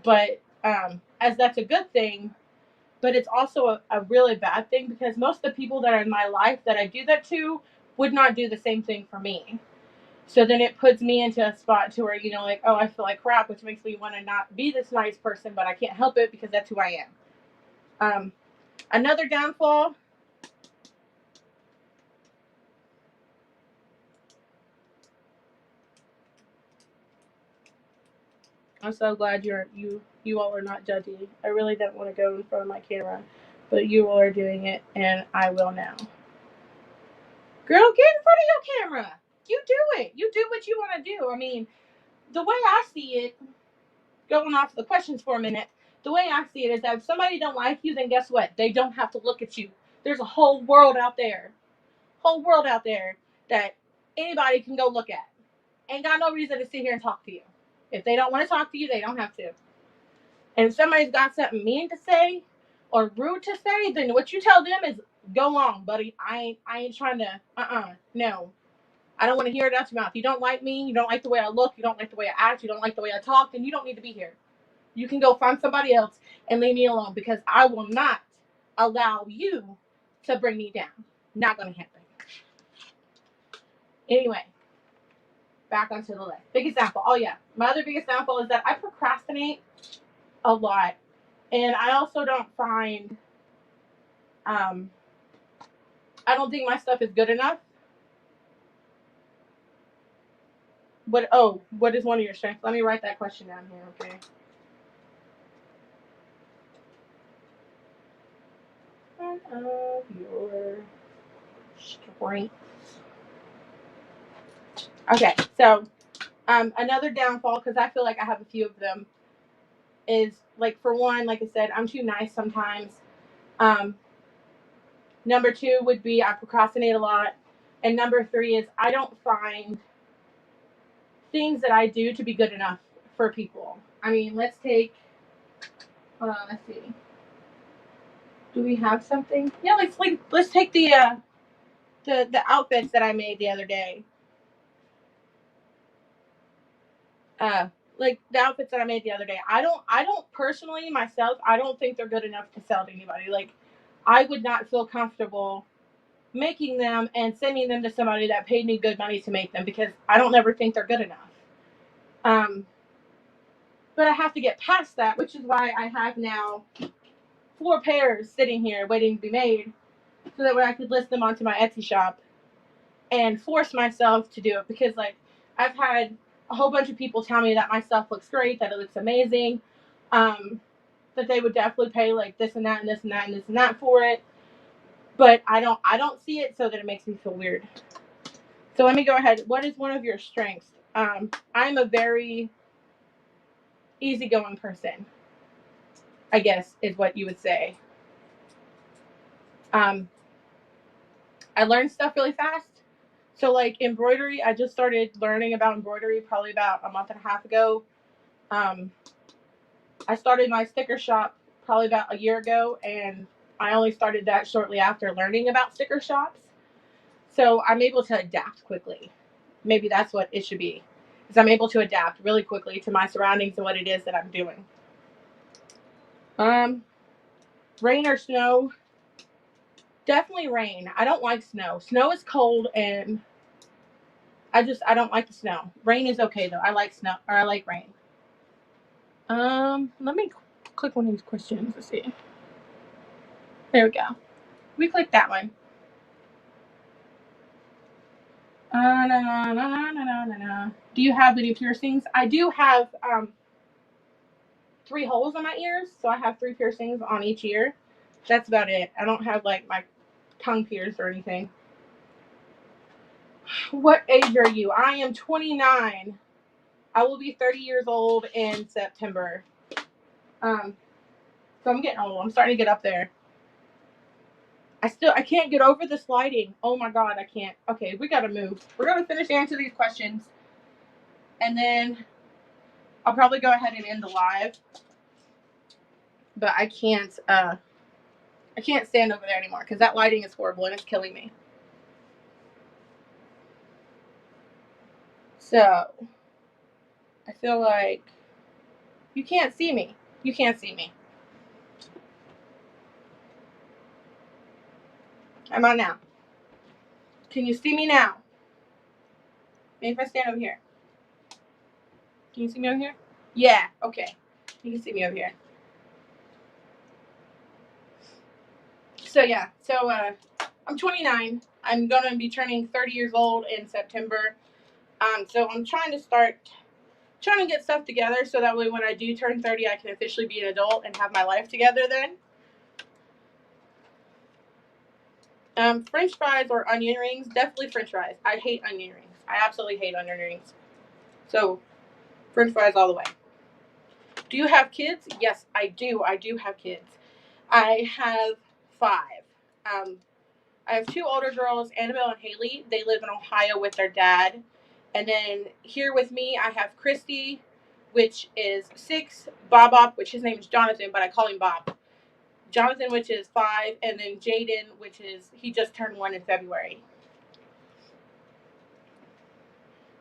But as that's a good thing, but it's also a really bad thing because most of the people that are in my life that I do that to would not do the same thing for me. So then it puts me into a spot to where, like, oh, I feel like crap, which makes me want to not be this nice person, but I can't help it because that's who I am. Another downfall. I'm so glad you all are not judgy. I really don't want to go in front of my camera, but you all are doing it, and I will now. Girl, get in front of your camera. You do it. You do what you want to do. I mean, the way I see it, going off the questions for a minute, the way I see it is that if somebody don't like you, then guess what? They don't have to look at you. There's a whole world out there that anybody can go look at. Ain't got no reason to sit here and talk to you. If they don't want to talk to you, they don't have to. And if somebody's got something mean to say or rude to say, then what you tell them is go on, buddy. I ain't trying to. No. I don't want to hear it out your mouth. You don't like me. You don't like the way I look. You don't like the way I act. You don't like the way I talk. Then you don't need to be here. You can go find somebody else and leave me alone because I will not allow you to bring me down. Not going to happen. Anyway, back onto the list. Big example. Oh, yeah. My other big example is that I procrastinate a lot. And I also don't find, I don't think my stuff is good enough. What is one of your strengths? Let me write that question down here, okay? One of your strengths. Okay, so another downfall, because I feel like I have a few of them, is, like, for one, like I said, I'm too nice sometimes. Number two would be I procrastinate a lot. And number three is I don't find things that I do to be good enough for people. I mean, let's see. Do we have something? Yeah, let's take the outfits that I made the other day. Like the outfits that I made the other day. I don't personally myself, I don't think they're good enough to sell to anybody. Like, I would not feel comfortable making them and sending them to somebody that paid me good money to make them because I don't ever think they're good enough. But I have to get past that, which is why I have now 4 pairs sitting here waiting to be made so that way I could list them onto my Etsy shop and force myself to do it because, like, I've had a whole bunch of people tell me that my stuff looks great, that it looks amazing, that they would definitely pay like this and that and this and that and this and that for it. But I don't see it, so that it makes me feel weird. So let me go ahead. What is one of your strengths? I'm a very easygoing person, I guess is what you would say. I learn stuff really fast. So, like, embroidery, I just started learning about embroidery probably about a month and a half ago. I started my sticker shop probably about a year ago, and I only started that shortly after learning about sticker shops. So I'm able to adapt quickly. Maybe that's what it should be, because I'm able to adapt really quickly to my surroundings and what it is that I'm doing. Rain or snow? Definitely rain. I don't like snow. Snow is cold, and I don't like the snow. Rain is okay though. I like snow, or I like rain. Let me click one of these questions to see. There we go. We clicked that one. Do you have any piercings? I do have 3 holes in my ears, so I have 3 piercings on each ear. That's about it. I don't have like my tongue pierced or anything. What age are you? I am 29. I will be 30 years old in September. So I'm getting old. I'm starting to get up there. I can't get over this lighting. Oh my god, I can't. Okay, we gotta move. We're gonna finish answering these questions, and then I'll probably go ahead and end the live. But I can't stand over there anymore because that lighting is horrible and it's killing me. So I feel like you can't see me. You can't see me. I'm on now. Can you see me now? Maybe if I stand over here. Can you see me over here? Yeah, okay. You can see me over here. So yeah, I'm 29. I'm gonna be turning 30 years old in September. So I'm trying to get stuff together so that way when I do turn 30, I can officially be an adult and have my life together then. French fries or onion rings? Definitely French fries. I hate onion rings. I absolutely hate onion rings. So, French fries all the way. Do you have kids? Yes, I do. I do have kids. I have 5. I have 2 older girls, Annabelle and Haley. They live in Ohio with their dad. And then here with me, I have Christy, which is 6, Bob, which his name is Jonathan, but I call him Bob. Jonathan, which is 5, and then Jaden, he just turned 1 in February.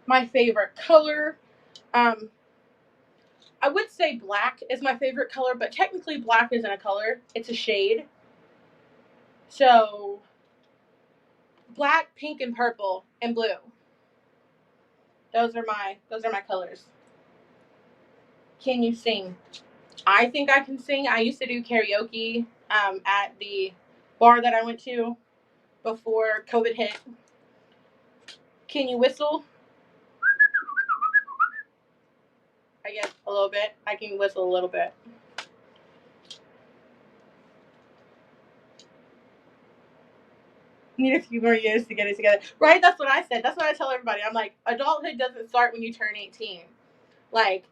My favorite color, I would say black is my favorite color, but technically black isn't a color, it's a shade. So, black, pink, and purple, and blue. Those are my colors. Can you sing? I think I can sing. I used to do karaoke at the bar that I went to before COVID hit. Can you whistle? I guess a little bit. I can whistle a little bit. Need a few more years to get it together. Right? That's what I said. That's what I tell everybody. I'm like, adulthood doesn't start when you turn 18. Like,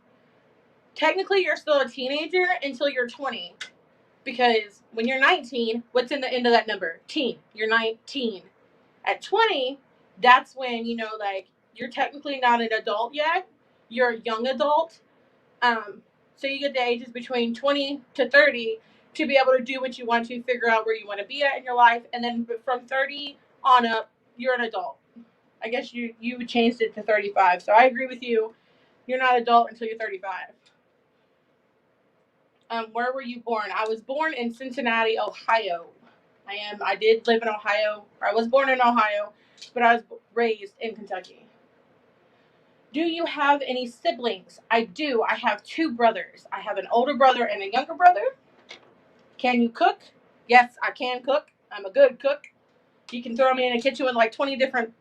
technically, you're still a teenager until you're 20. Because when you're 19, what's in the end of that number? Teen. You're 19. At 20, that's when, you're technically not an adult yet. You're a young adult. So you get the ages between 20 to 30 to be able to do what you want to, figure out where you want to be at in your life. And then from 30 on up, you're an adult. I guess you changed it to 35. So I agree with you. You're not adult until you're 35. Where were you born? I was born in Cincinnati, Ohio. I did live in Ohio. I was born in Ohio, but I was raised in Kentucky. Do you have any siblings? I do. I have 2 brothers. I have an older brother and a younger brother. Can you cook? Yes, I can cook. I'm a good cook. You can throw me in a kitchen with like 20 different,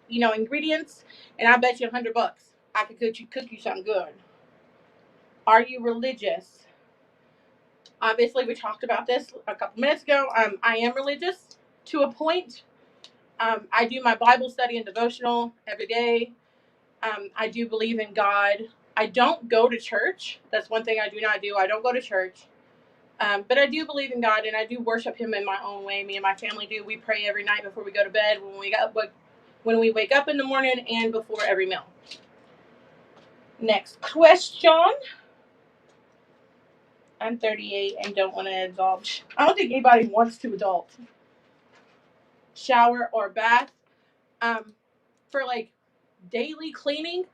ingredients, and I bet you $100 I could cook you something good. Are you religious? Obviously, we talked about this a couple minutes ago. I am religious to a point. I do my Bible study and devotional every day. I do believe in God. I don't go to church. That's one thing I do not do. I don't go to church. But I do believe in God, and I do worship Him in my own way. Me and my family do. We pray every night before we go to bed, when we wake up in the morning, and before every meal. Next question. I'm 38 and don't want to indulge. I don't think anybody wants to adult. Shower or bath. For like daily cleaning,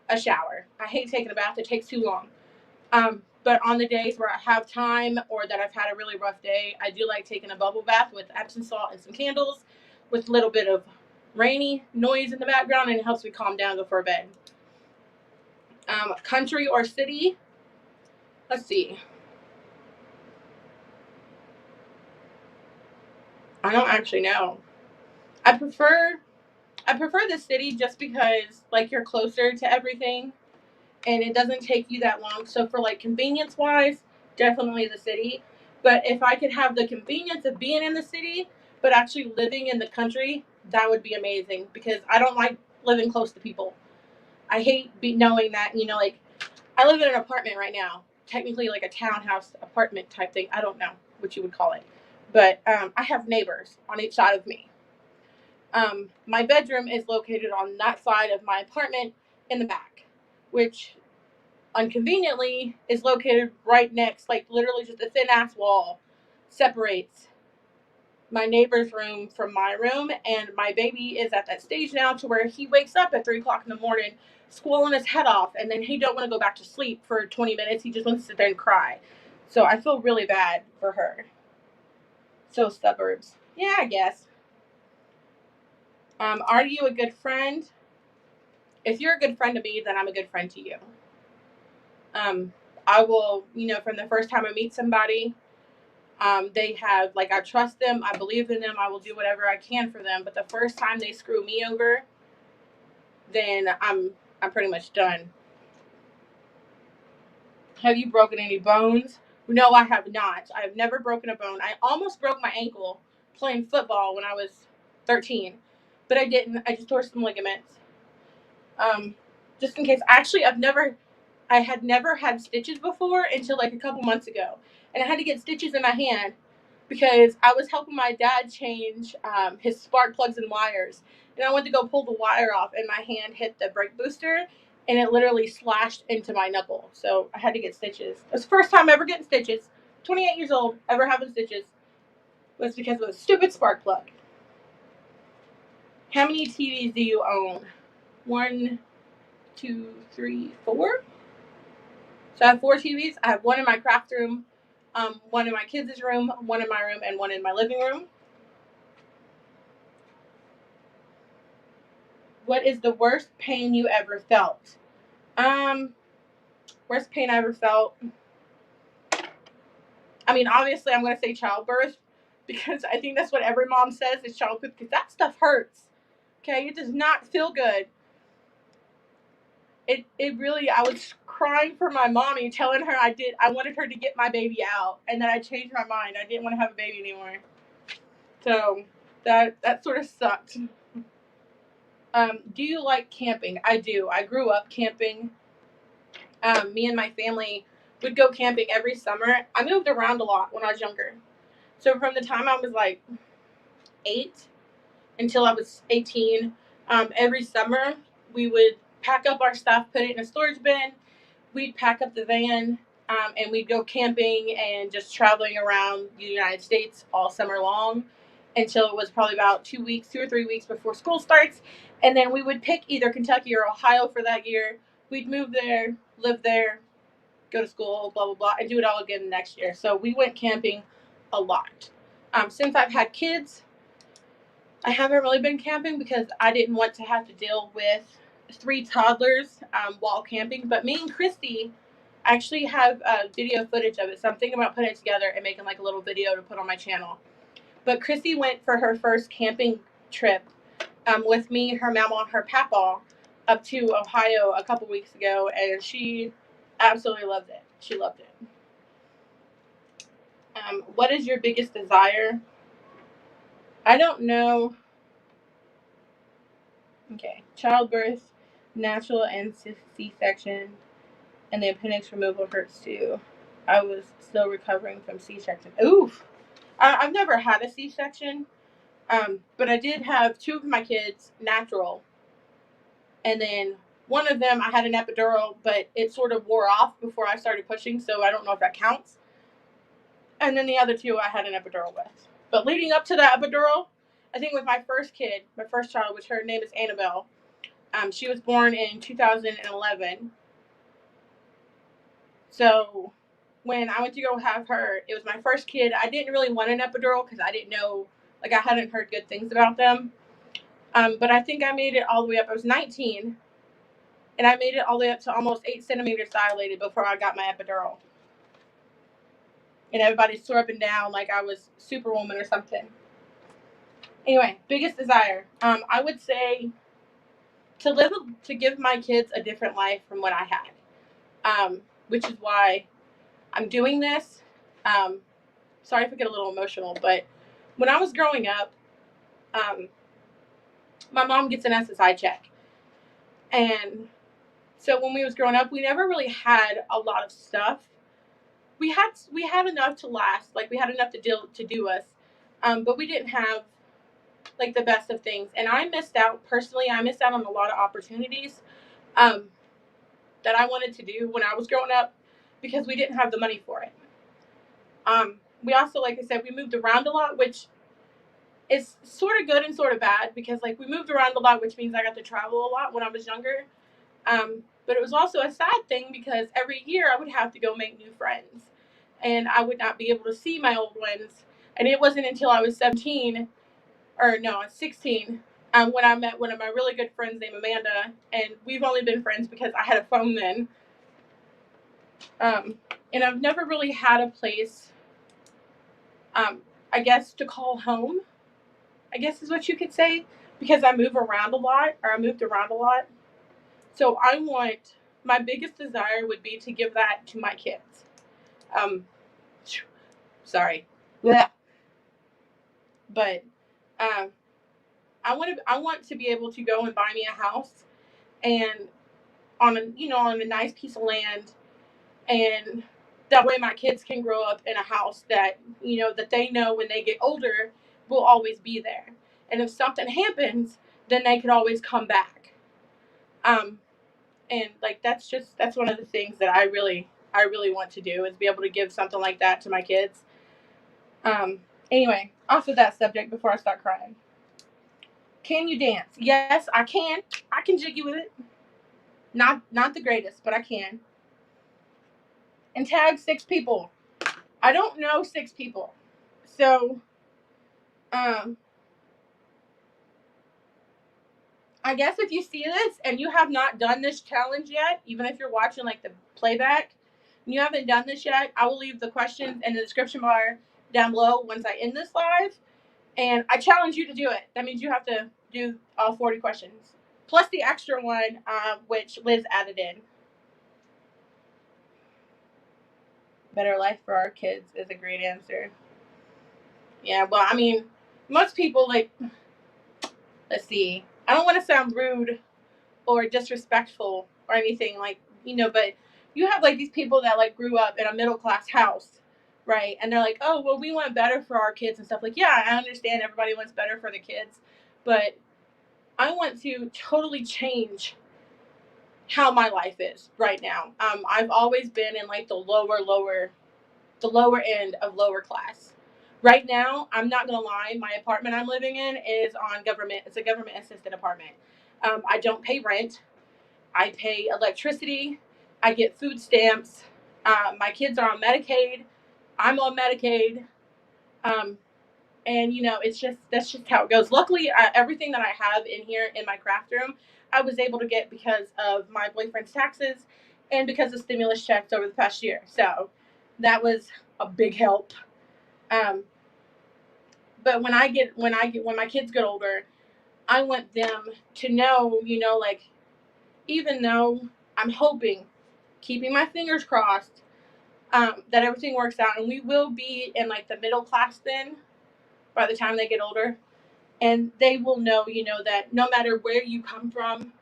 a shower. I hate taking a bath. It takes too long. But on the days where I have time or that I've had a really rough day, I do like taking a bubble bath with Epsom salt and some candles with a little bit of rainy noise in the background, and it helps me calm down before bed. Country or city? Let's see. I don't actually know. I prefer the city just because like you're closer to everything and it doesn't take you that long. So for like convenience wise, definitely the city. But if I could have the convenience of being in the city, but actually living in the country, that would be amazing because I don't like living close to people. I hate knowing that, like I live in an apartment right now, technically like a townhouse apartment type thing. I don't know what you would call it. But I have neighbors on each side of me. My bedroom is located on that side of my apartment in the back, which unconveniently is located right next, like literally just a thin ass wall separates my neighbor's room from my room. And my baby is at that stage now to where he wakes up at 3 o'clock in the morning squalling his head off, and then he don't want to go back to sleep for 20 minutes. He just wants to sit there and cry. So I feel really bad for her. So suburbs, yeah, I guess. Are you a good friend? If you're a good friend to me, then I'm a good friend to you. I will, from the first time I meet somebody, they have, like, I trust them, I believe in them, I will do whatever I can for them. But the first time they screw me over, then I'm pretty much done. Have you broken any bones? No, I have not. I've never broken a bone. I almost broke my ankle playing football when I was 13, but I didn't. I just tore some ligaments. Just in case. Actually, I had never had stitches before until like a couple months ago, and I had to get stitches in my hand because I was helping my dad change his spark plugs and wires, and I went to go pull the wire off, and my hand hit the brake booster, and it literally slashed into my knuckle. So I had to get stitches. It was the first time ever getting stitches. 28 years old, ever having stitches. Was because of a stupid spark plug. How many TVs do you own? 1, 2, 3, 4. So I have 4 TVs. I have one in my craft room, one in my kids' room, one in my room, and one in my living room. What is the worst pain you ever felt? Worst pain I ever felt. I mean, obviously, I'm going to say childbirth because I think that's what every mom says is childbirth, because that stuff hurts. Okay, it does not feel good. It really, I was crying for my mommy, telling her I wanted her to get my baby out, and then I changed my mind. I didn't want to have a baby anymore. So that sort of sucked. Do you like camping? I do. I grew up camping. Me and my family would go camping every summer. I moved around a lot when I was younger. So from the time I was like 8 until I was 18, every summer we would pack up our stuff, put it in a storage bin. We'd pack up the van, and we'd go camping and just traveling around the United States all summer long until it was probably about 2 weeks, 2 or 3 weeks before school starts. And then we would pick either Kentucky or Ohio for that year. We'd move there, live there, go to school, blah, blah, blah, and do it all again next year. So we went camping a lot. Since I've had kids, I haven't really been camping because I didn't want to have to deal with 3 toddlers while camping. But me and Christy actually have video footage of it, so I'm thinking about putting it together and making like a little video to put on my channel. But Christy went for her first camping trip with me, her mama, and her papa up to Ohio a couple weeks ago, and she absolutely loved it. She loved it. What is your biggest desire? I don't know. Okay, childbirth, natural and C-section, and the appendix removal hurts too. I was still recovering from C-section. Oof. I've never had a C-section, but I did have 2 of my kids natural, and then one of them I had an epidural, but it sort of wore off before I started pushing, so I don't know if that counts. And then the other 2 I had an epidural with. But leading up to that epidural, I think with my first kid, my first child, which her name is Annabelle, she was born in 2011. So when I went to go have her, it was my first kid. I didn't really want an epidural because I didn't know, like, I hadn't heard good things about them. But I think I made it all the way up. I was 19, and I made it all the way up to almost 8 centimeters dilated before I got my epidural. And everybody swore up and down like I was Superwoman or something. Anyway, biggest desire. I would say to give my kids a different life from what I had, which is why I'm doing this. Sorry if I get a little emotional, but when I was growing up, my mom gets an SSI check. And so when we was growing up, we never really had a lot of stuff. We had enough to last. Like, we had enough to do us. But we didn't have like the best of things, and I missed out personally. I missed out on a lot of opportunities that I wanted to do when I was growing up because we didn't have the money for it. We also, like I said, we moved around a lot, which is sort of good and sort of bad because like we moved around a lot, which means I got to travel a lot when I was younger. But it was also a sad thing because every year I would have to go make new friends, and I would not be able to see my old ones. And it wasn't until I was 17, or no, 16, when I met one of my really good friends named Amanda, and we've only been friends because I had a phone then. And I've never really had a place, I guess, to call home, I guess is what you could say, because I moved around a lot. So my biggest desire would be to give that to my kids. Sorry. Yeah. But I want to be able to go and buy me a house, and on a nice piece of land, and that way my kids can grow up in a house that that they know when they get older will always be there, and if something happens, then they could always come back. And like that's one of the things that I really want to do, is be able to give something like that to my kids. Anyway, off of that subject before I start crying. Can you dance? Yes, I can. I can jiggy with it. Not the greatest, but I can. And tag 6 people. I don't know 6 people. So, I guess if you see this and you have not done this challenge yet, even if you're watching like the playback and you haven't done this yet, I will leave the questions in the description bar down below once I end this live. And I challenge you to do it. That means you have to do all 40 questions. Plus the extra one, which Liz added in. Better life for our kids is a great answer. Yeah, well, I mean, most people, like, let's see. I don't want to sound rude or disrespectful or anything, like, but you have, like, these people that, like, grew up in a middle-class house, right? And they're like, oh, well, we want better for our kids and stuff. Like, yeah, I understand everybody wants better for the kids, but I want to totally change how my life is right now. I've always been in, like, the lower end of lower class. Right now, I'm not gonna lie, my apartment I'm living in is on government. It's a government assisted apartment. I don't pay rent. I pay electricity. I get food stamps. My kids are on Medicaid. I'm on Medicaid. And that's just how it goes. Luckily, everything that I have in here in my craft room, I was able to get because of my boyfriend's taxes and because of stimulus checks over the past year. So that was a big help. But when my kids get older, I want them to know, like, even though I'm hoping, keeping my fingers crossed, that everything works out, and we will be in, like, the middle class then by the time they get older, and they will know, that no matter where you come from,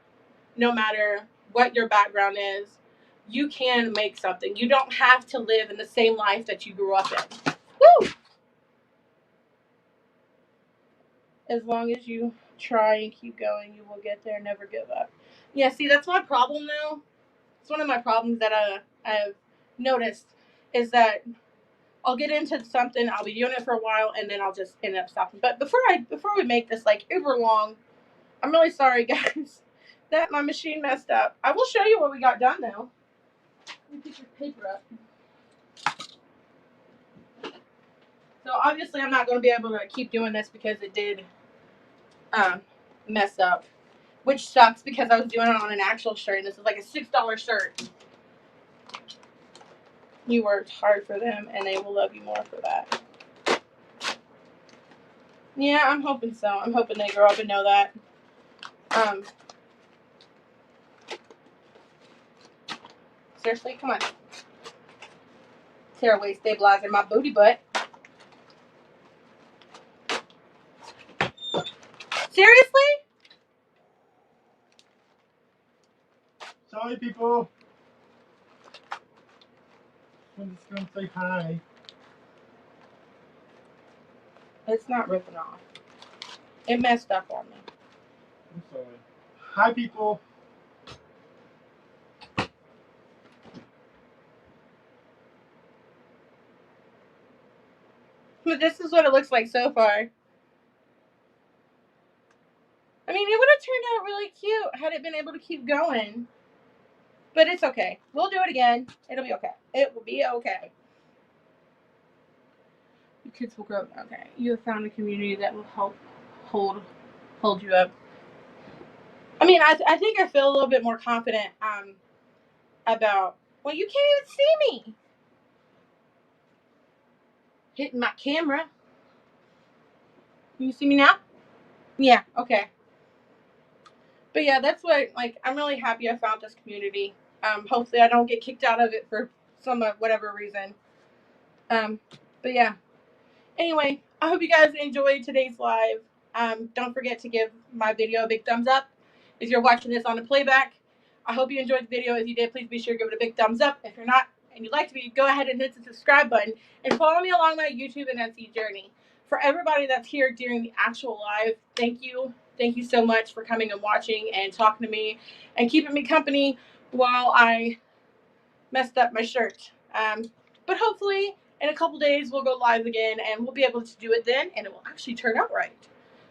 no matter what your background is, you can make something. You don't have to live in the same life that you grew up in. Woo! As long as you try and keep going, you will get there. Never give up. Yeah, see, that's my problem now. It's one of my problems that I've noticed, is that I'll get into something, I'll be doing it for a while, and then I'll just end up stopping. But before we make this, like, uber long, I'm really sorry, guys, that my machine messed up. I will show you what we got done, though. Let me pick your paper up. So obviously I'm not going to be able to keep doing this because it did mess up, which sucks because I was doing it on an actual shirt, and this is like a $6 shirt. You worked hard for them, and they will love you more for that. Yeah, I'm hoping so. I'm hoping they grow up and know that. Seriously, come on. Tearaway stabilizer, my booty butt. Seriously? Sorry, people. I'm just gonna say hi. It's not ripping off. It messed up on me. I'm sorry. Hi, people. But this is what it looks like so far. I mean, it would have turned out really cute had it been able to keep going. But it's okay. We'll do it again. It'll be okay. It will be okay. The kids will grow. Okay. You have found a community that will help hold you up. I mean, I think I feel a little bit more confident about, well, you can't even see me hitting my camera. Can you see me now? Yeah, okay. But yeah, that's what, like, I'm really happy I found this community. Hopefully I don't get kicked out of it for some whatever reason. But yeah. Anyway, I hope you guys enjoyed today's live. Don't forget to give my video a big thumbs up if you're watching this on the playback. I hope you enjoyed the video. If you did, please be sure to give it a big thumbs up. If you're not and you'd like to be, go ahead and hit the subscribe button and follow me along my YouTube and Etsy journey. For everybody that's here during the actual live, thank you. Thank you so much for coming and watching and talking to me and keeping me company while I messed up my shirt. But hopefully in a couple days we'll go live again and we'll be able to do it then and it will actually turn out right.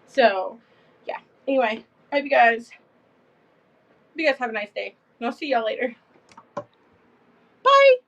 So yeah. Anyway, I hope you guys have a nice day. And I'll see y'all later. Bye.